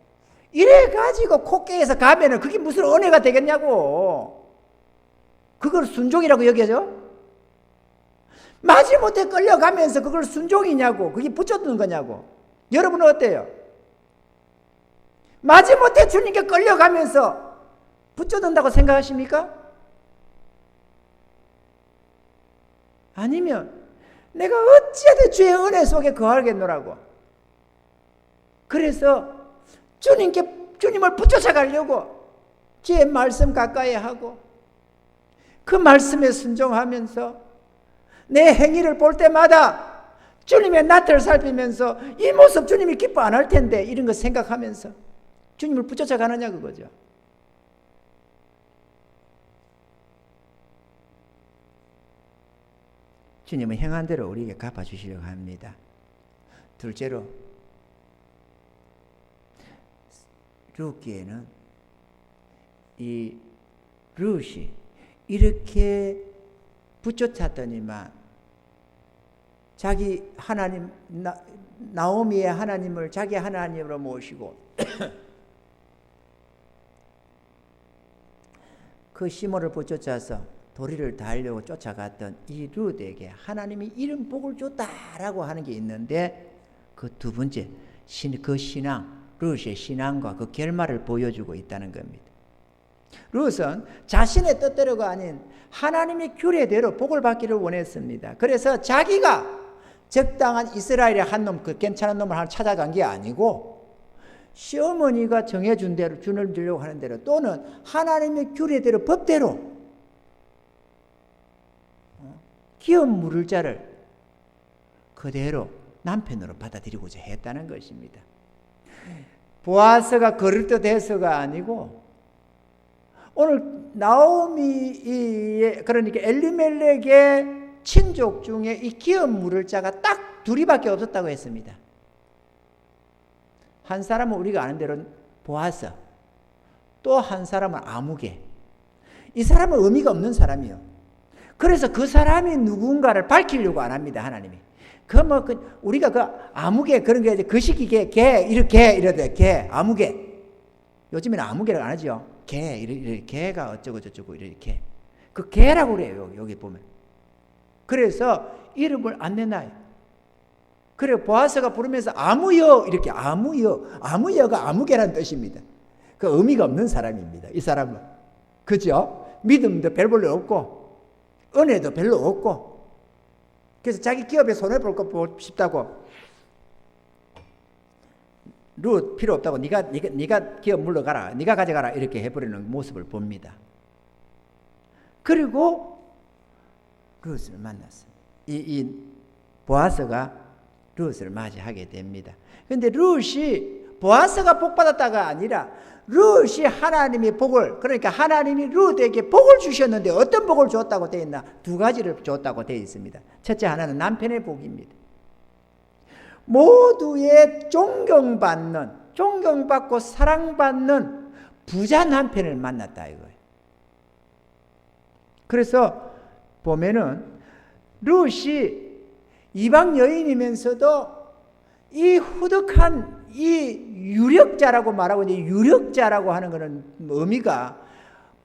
이래 가지고 코끼에서 가면은 그게 무슨 은혜가 되겠냐고. 그걸 순종이라고 여겨져? 마지못해 끌려가면서 그걸 순종이냐고. 그게 붙여두는 거냐고. 여러분은 어때요? 마지못해 주님께 끌려가면서 붙잡는다고 생각하십니까? 아니면 내가 어찌해야 주의 은혜 속에 거하겠노라고. 그래서 주님을 붙여가려고 주의 말씀 가까이 하고 그 말씀에 순종하면서 내 행위를 볼 때마다 주님의 낯을 살피면서 이 모습 주님이 기뻐 안 할 텐데 이런 거 생각하면서 주님을 붙여가느냐 그거죠. 주님은 행한 대로 우리에게 갚아주시려고 합니다. 둘째로 룻기에는 이 룻이 이렇게 붙여찼더니만 자기 하나님 나오미의 하나님을 자기 하나님으로 모시고 그 시몬을 붙여차서 도리를 달려고 쫓아갔던 이 룻에게 하나님이 이런 복을 줬다라고 하는 게 있는데 그 두 번째 그 신앙 룻의 신앙과 그 결말을 보여주고 있다는 겁니다. 룻은 자신의 뜻대로가 아닌 하나님의 규례대로 복을 받기를 원했습니다. 그래서 자기가 적당한 이스라엘의 한 놈, 그 괜찮은 놈을 하나 찾아간 게 아니고 시어머니가 정해준 대로 주려고 하는 대로 또는 하나님의 규례대로 법대로 기업 물을 자를 그대로 남편으로 받아들이고자 했다는 것입니다. 보아스가 그럴 듯 해서가 아니고 오늘 나오미의 그러니까 엘리멜렉의 친족 중에 이 기업 물을 자가 딱 둘이밖에 없었다고 했습니다. 한 사람은 우리가 아는 대로 보아스, 또 한 사람은 아무개. 이 사람은 의미가 없는 사람이요. 그래서 그 사람이 누군가를 밝히려고 안 합니다. 하나님이. 우리가 그 아무개 그런 게 그 시기 개 이렇게 이러대 개 아무개. 요즘에는 아무개를 안 하죠. 개가 어쩌고 저쩌고 이렇게 그 개라고 그래요. 여기 보면. 그래서 이름을 안 내놔요. 그래 보아스가 부르면서 아무여 이렇게 아무여가 아무개라는 뜻입니다. 그 의미가 없는 사람입니다. 이 사람은 그죠? 믿음도 별로 없고 은혜도 별로 없고 그래서 자기 기업에 손해 볼 거 보고 싶다고 룻 필요 없다고 네가 기업 물러가라 네가 가져가라 이렇게 해버리는 모습을 봅니다. 그리고 룻을 만났습니다. 이 보아스가 룻을 맞이하게 됩니다. 그런데 룻이 보아스가 복받았다가 아니라 룻이 하나님의 복을 그러니까 하나님이 룻에게 복을 주셨는데 어떤 복을 줬다고 되어 있나? 두 가지를 줬다고 되어 있습니다. 첫째 하나는 남편의 복입니다. 모두의 존경받고 사랑받는 부자 남편을 만났다 이거예요. 그래서 보면은 룻이 이방 여인이면서도 이 후득한 이 유력자라고 말하고 이제 유력자라고 하는 것은 의미가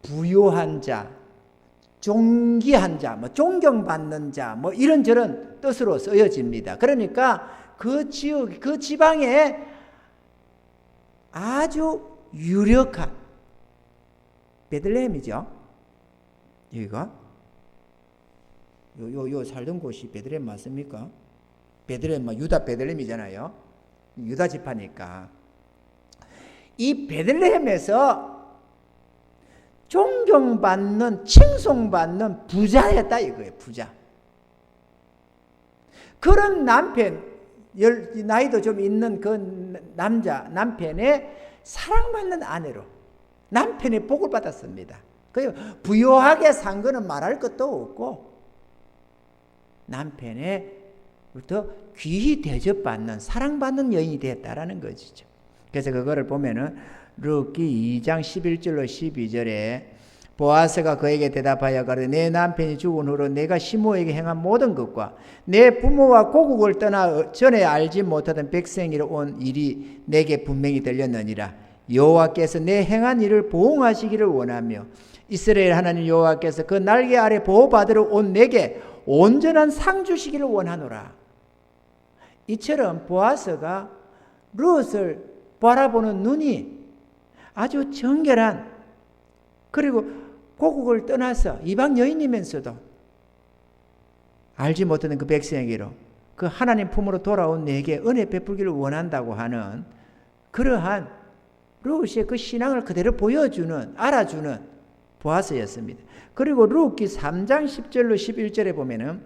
부유한 자, 존귀한 자, 존경받는 자, 이런저런 뜻으로 쓰여집니다. 그러니까 그 지역, 그 지방에 아주 유력한 베들레헴이죠. 여기가 요 살던 곳이 베들레헴 맞습니까? 베들레헴 유다 베들레헴이잖아요. 유다 지파니까 이 베들레헴에서 존경받는 칭송받는 부자였다 이거예요. 부자. 그런 남편 나이도 좀 있는 그 남편의 사랑받는 아내로 남편의 복을 받았습니다. 그 부유하게 산 거는 말할 것도 없고 남편의부터 귀히 대접받는 사랑받는 여인이 되었다라는 것이죠. 그래서 그거를 보면은 룻기 2장 11절로 12절에 보아스가 그에게 대답하여 가로되 내 남편이 죽은 후로 내가 시므에게 행한 모든 것과 내 부모와 고국을 떠나 전에 알지 못하던 백성이로 온 일이 내게 분명히 들렸느니라. 여호와께서 내 행한 일을 보응하시기를 원하며 이스라엘 하나님 여호와께서 그 날개 아래 보호받으러 온 내게 온전한 상 주시기를 원하노라. 이처럼 보아스가 룻을 바라보는 눈이 아주 정결한, 그리고 고국을 떠나서 이방 여인이면서도 알지 못하는 그 백성에게로 그 하나님 품으로 돌아온 내게 은혜 베풀기를 원한다고 하는 그러한 룻의 그 신앙을 그대로 보여주는, 알아주는 보아스였습니다. 그리고 룻기 3장 10절로 11절에 보면은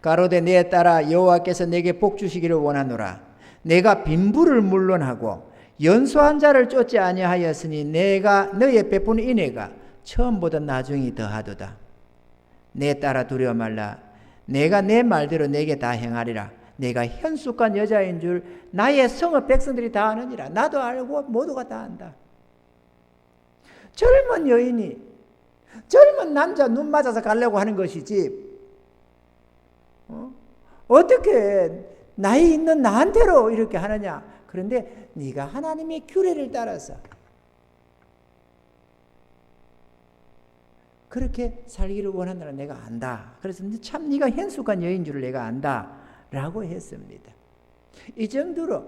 가로되 내 딸아 여호와께서 내게 복 주시기를 원하노라. 내가 빈부를 물론하고 연소한 자를 쫓지 아니하였으니 내가 너의 베푸는 인애가 처음보다 나중이 더하도다. 내 딸아 두려워 말라. 내가 내 말대로 내게 다 행하리라. 내가 현숙한 여자인 줄 나의 성읍 백성들이 다 아느니라. 나도 알고 모두가 다 안다. 젊은 여인이 젊은 남자 눈 맞아서 가려고 하는 것이지, 어떻게 나이 있는 나한테로 이렇게 하느냐. 그런데 네가 하나님의 규례를 따라서 그렇게 살기를 원한다는 내가 안다. 그래서 참 네가 현숙한 여인 줄을 내가 안다 라고 했습니다. 이 정도로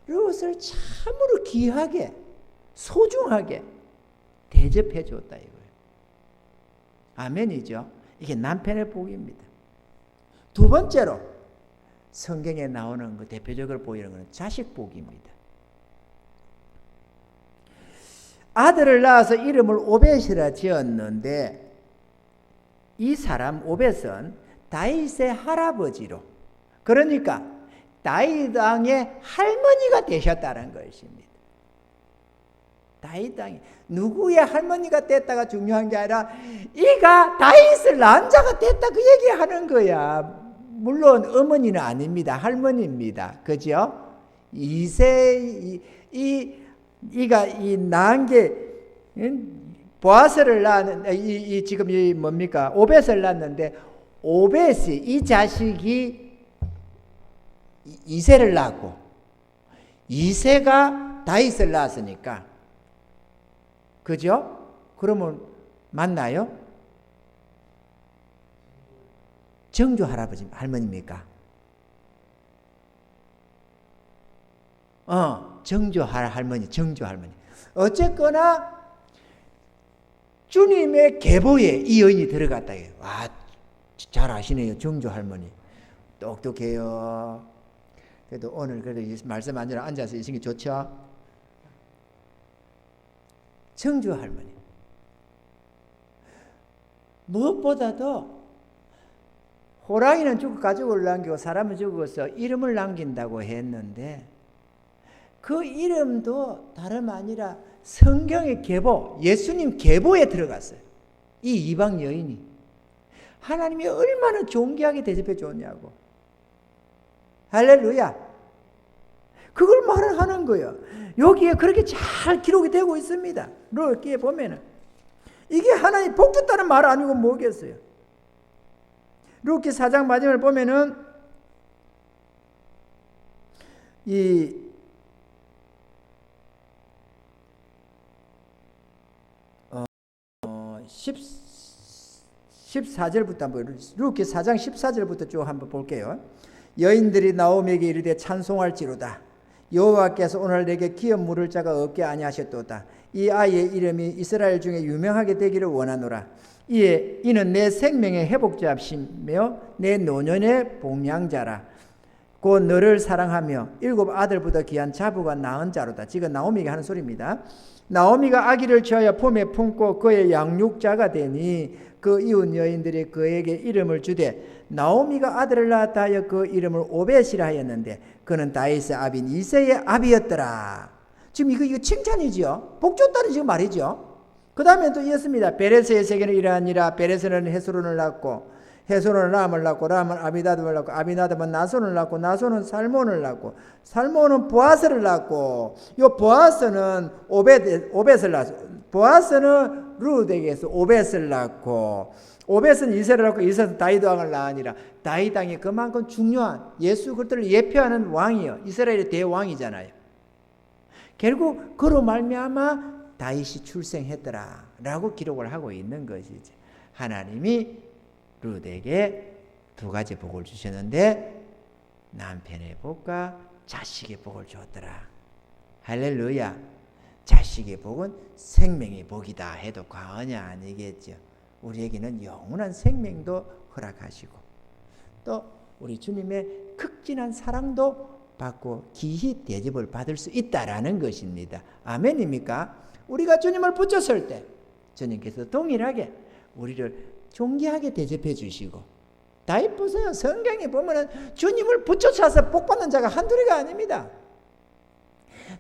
룻을 참으로 귀하게 소중하게 대접해 줬다 이거예요. 아멘이죠. 이게 남편의 복입니다. 두 번째로 성경에 나오는 그 대표적으로 보이는 것은 자식 복입니다. 아들을 낳아서 이름을 오벳이라 지었는데 이 사람 오벳은 다윗의 할아버지로, 그러니까 다윗 왕의 할머니가 되셨다는 것입니다. 다윗 왕이 누구의 할머니가 됐다가 중요한 게 아니라 이가 다윗을 낳은 자가 됐다 그 얘기하는 거야. 물론 어머니는 아닙니다. 할머니입니다. 그죠? 이가 이 낳은 게 보아스를 낳았는데 지금 이 뭡니까? 오벳을 낳았는데 오벳이 이 자식이 이새를 낳고 이새가 다윗을 낳았으니까, 그죠? 그러면 맞나요? 정조 할아버지 할머니입니까? 정조 할머니, 정조 할머니. 어쨌거나 주님의 계보에 이 여인이 들어갔다. 와, 잘 아시네요. 정조 할머니. 똑똑해요. 그래도 오늘 그래도 이 말씀 앉아서 있으니 좋죠? 정조 할머니. 무엇보다도 호랑이는 죽고 가족을 남기고 사람은 죽어서 이름을 남긴다고 했는데 그 이름도 다름 아니라 성경의 계보, 예수님 계보에 들어갔어요. 이 이방 여인이 하나님이 얼마나 존귀하게 대접해 줬냐고. 할렐루야. 그걸 말을 하는 거예요. 여기에 그렇게 잘 기록이 되고 있습니다. 여기에 보면은 이게 하나님 복 줬다는 말 아니고 뭐겠어요. 룻기 4장 마지막을 보면은 이 14절부터 한번 룻기 4장 14절부터 쭉 한번 볼게요. 여인들이 나오미에게 이르되 찬송할지로다. 여호와께서 오늘 내게 기업 물을 자가 없게 아니하셨도다. 이 아이의 이름이 이스라엘 중에 유명하게 되기를 원하노라. 이는 내 생명의 회복자시며 내 노년의 봉양자라. 곧 너를 사랑하며 7 아들보다 귀한 자부가 낳은 자로다. 지금 나오미가 하는 소리입니다. 나오미가 아기를 취하여 품에 품고 그의 양육자가 되니 그 이웃 여인들이 그에게 이름을 주되 나오미가 아들을 낳았다 하여 그 이름을 오벳이라 하였는데 그는 다윗의 아비인 이새의 아비였더라. 지금 이거 칭찬이죠. 복 줬다는 지금 말이죠. 그 다음에 또 이었습니다. 베레스의 세계는 이러하니라. 베레스는 헤스론을 낳고 헤스론은 람을 낳고 람은 아비나답을 낳고 아비나답은 나손을 낳고 나손은 살몬을 낳고 살몬은 보아스를 낳고 요 보아스는 오벳을 낳았어. 보아스는 룻에게서 오벳을 낳고 오벳은 이새를 낳고 이새는 다윗 왕을 낳으니라. 다윗 왕이 그만큼 중요한 예수 그리스도를 예표하는 왕이요. 이스라엘의 대왕이잖아요. 결국 그로 말미암아 다윗이 출생했더라라고 기록을 하고 있는 것이지. 하나님이 룻에게 2가지 복을 주셨는데 남편의 복과 자식의 복을 주었더라. 할렐루야. 자식의 복은 생명의 복이다 해도 과언이 아니겠죠. 우리에게는 영원한 생명도 허락하시고 또 우리 주님의 극진한 사랑도 받고 기히 대접을 받을 수 있다라는 것입니다. 아멘입니까? 우리가 주님을 붙였을 때 주님께서 동일하게 우리를 존귀하게 대접해 주시고 다 보세요. 성경에 보면은 주님을 붙여서 복받는 자가 한둘이가 아닙니다.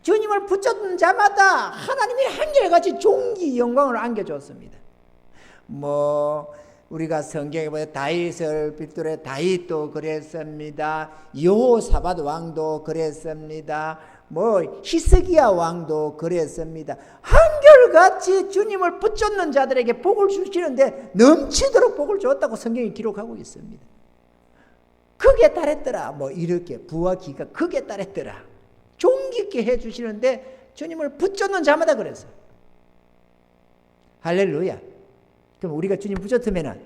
주님을 붙였던 자마다 하나님이 한결같이 존귀 영광을 안겨줬습니다. 우리가 성경에 보면 다윗을 빗돌에 다윗도 그랬습니다. 여호사밧 왕도 그랬습니다. 히스기야 왕도 그랬습니다. 한결같이 주님을 붙잡는 자들에게 복을 주시는데 넘치도록 복을 주었다고 성경이 기록하고 있습니다. 극에 달했더라. 이렇게 부와 기가 극에 달했더라. 존귀 있게 해주시는데 주님을 붙잡는 자마다 그랬어요. 할렐루야. 그럼 우리가 주님 붙였으면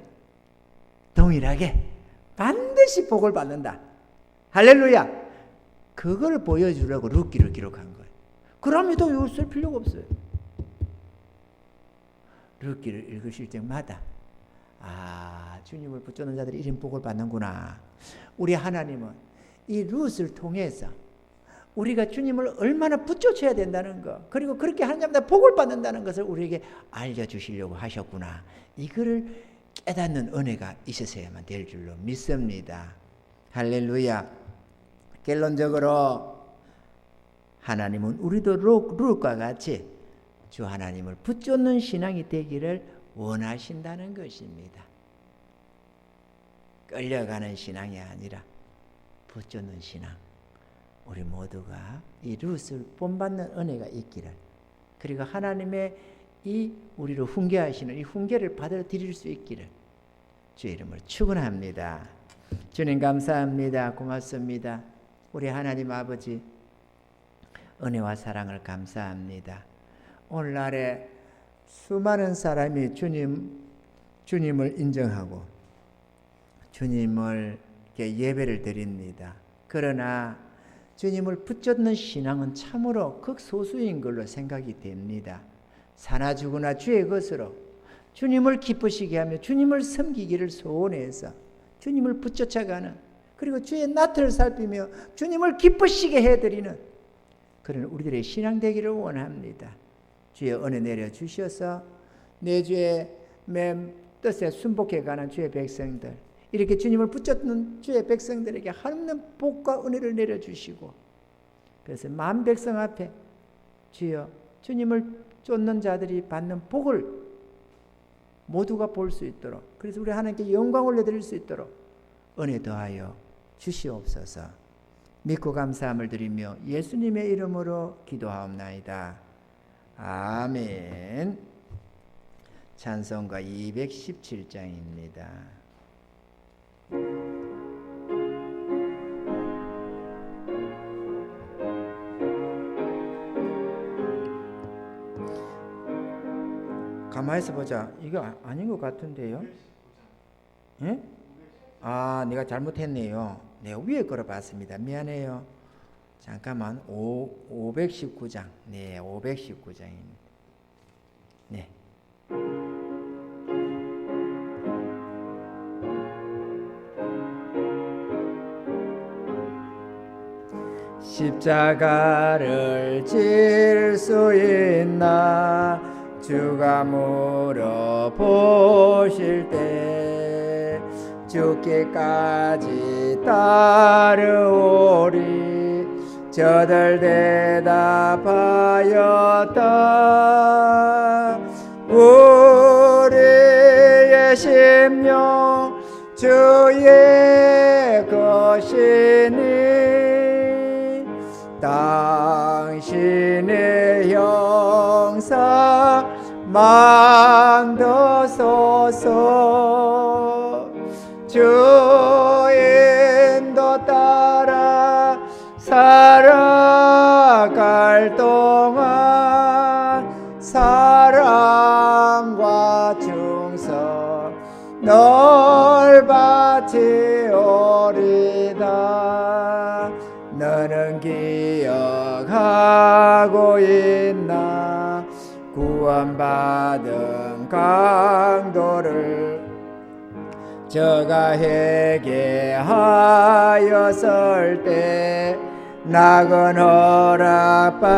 동일하게 반드시 복을 받는다. 할렐루야. 그걸 보여주려고 룻기를 기록한 거예요. 그럼에도 이거 쓸 필요가 없어요. 룻기를 읽으실 때마다 주님을 붙잡는 자들이 이런 복을 받는구나. 우리 하나님은 이 룻을 통해서 우리가 주님을 얼마나 붙여줘야 된다는 것, 그리고 그렇게 하는 자마다 복을 받는다는 것을 우리에게 알려주시려고 하셨구나. 이거를 깨닫는 은혜가 있으셔야만 될 줄로 믿습니다. 할렐루야. 결론적으로 하나님은 우리도 룻과 같이 주 하나님을 붙잡는 신앙이 되기를 원하신다는 것입니다. 끌려가는 신앙이 아니라 붙잡는 신앙. 우리 모두가 이 룻을 본받는 은혜가 있기를, 그리고 하나님의 이 우리를 훈계하시는 이 훈계를 받아들일 수 있기를 주의 이름으로 축원합니다. 주님 감사합니다. 고맙습니다. 우리 하나님 아버지 은혜와 사랑을 감사합니다. 오늘날에 수많은 사람이 주님을 인정하고 주님을 예배를 드립니다. 그러나 주님을 붙잡는 신앙은 참으로 극소수인 걸로 생각이 됩니다. 사나 죽으나 주의 것으로 주님을 기쁘시게 하며 주님을 섬기기를 소원해서 주님을 붙잡아가는, 그리고 주의 낯을 살피며 주님을 기쁘시게 해드리는 그런 우리들의 신앙 되기를 원합니다. 주의 은혜 내려주셔서 내 주의 뜻에 순복해가는 주의 백성들, 이렇게 주님을 붙잡는 주의 백성들에게 하나님 복과 은혜를 내려주시고, 그래서 만 백성 앞에 주여 주님을 쫓는 자들이 받는 복을 모두가 볼 수 있도록, 그래서 우리 하나님께 영광 올려드릴 수 있도록 은혜 더하여 주시옵소서. 믿고 감사함을 드리며 예수님의 이름으로 기도하옵나이다. 아멘. 찬송가 217장입니다. 가만히 있어 보자. 이거 아닌 것 같은데요? 예? 내가 잘못했네요. 내가 위에 거로 봤습니다. 미안해요. 잠깐만. 519장. 네, 519장입니다. 네. 십자가를 질 수 있나 주가 물어보실 때 죽기까지 따르오리 저들 대답하였다. 우리의 심령 주의 것이니 당신의 형사 만드소서. 주 인도 따라 살아갈 동안 사랑과 충성 널 바치오리다. 너는 너는 기억하고 있나 구원받은 강도를 저가 회개하였을 때 낙은 허락받았다.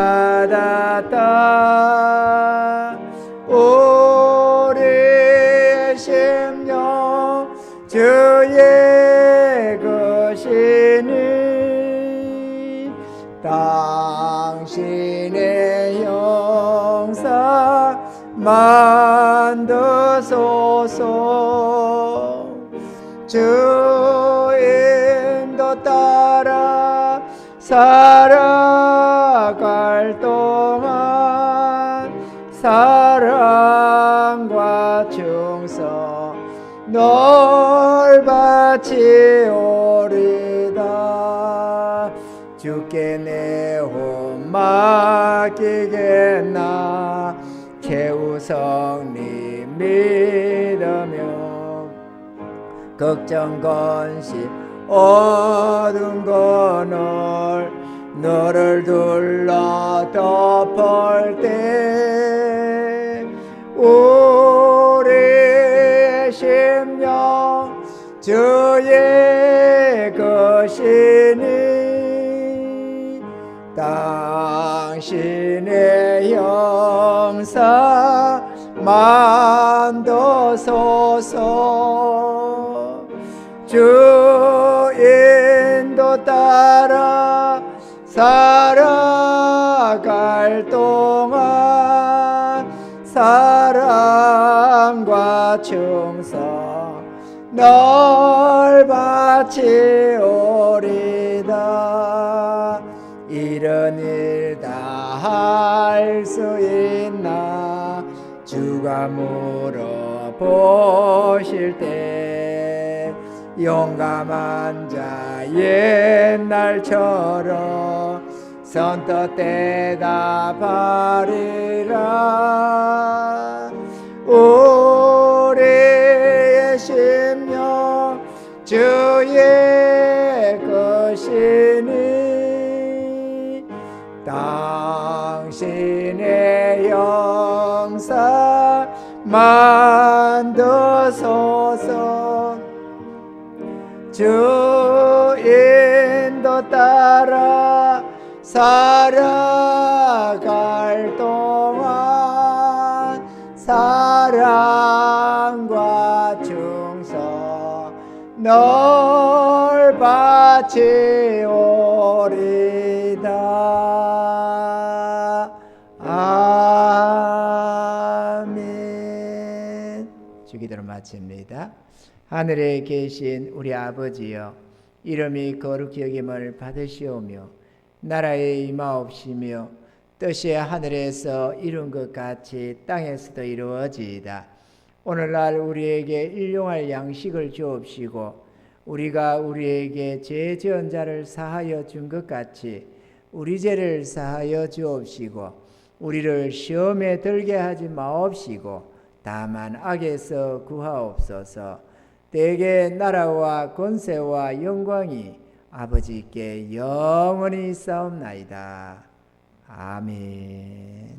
우리의 심령 주의 것이니 당신의 형상 만드소서. 주 인도 따라 살아갈 동안 사랑과 충성 널 바치오리다. 주께 내 혼 맡기겠나 최우성님 믿으며 걱정 건시 어두운 그늘 너를 둘러 덮을 때 우리의 심령 주의 것이니 당신의 형상 만드소서. 주 인도 따라 살아갈 동안 사랑과 충성 널 바치오리다. 이런 일 다 할 수 있나 주가 물어보실 때 용감한 자 옛날처럼 선뜻 대답하리라. 우리의 심령 주의 것이니 당신의 형상 만드소서. 주 인도 따라 살아갈 동안 사랑과 충성 널 바치오리다. 아멘. 주기도를 마칩니다. 하늘에 계신 우리 아버지여, 이름이 거룩히 여김을 받으시오며 나라에 임하옵시며 뜻이 하늘에서 이룬 것 같이 땅에서도 이루어지이다. 오늘날 우리에게 일용할 양식을 주옵시고 우리가 우리에게 죄 지은 자를 사하여 준 것 같이 우리 죄를 사하여 주옵시고 우리를 시험에 들게 하지 마옵시고 다만 악에서 구하옵소서. 대개 나라와 권세와 영광이 아버지께 영원히 있사옵나이다. 아멘.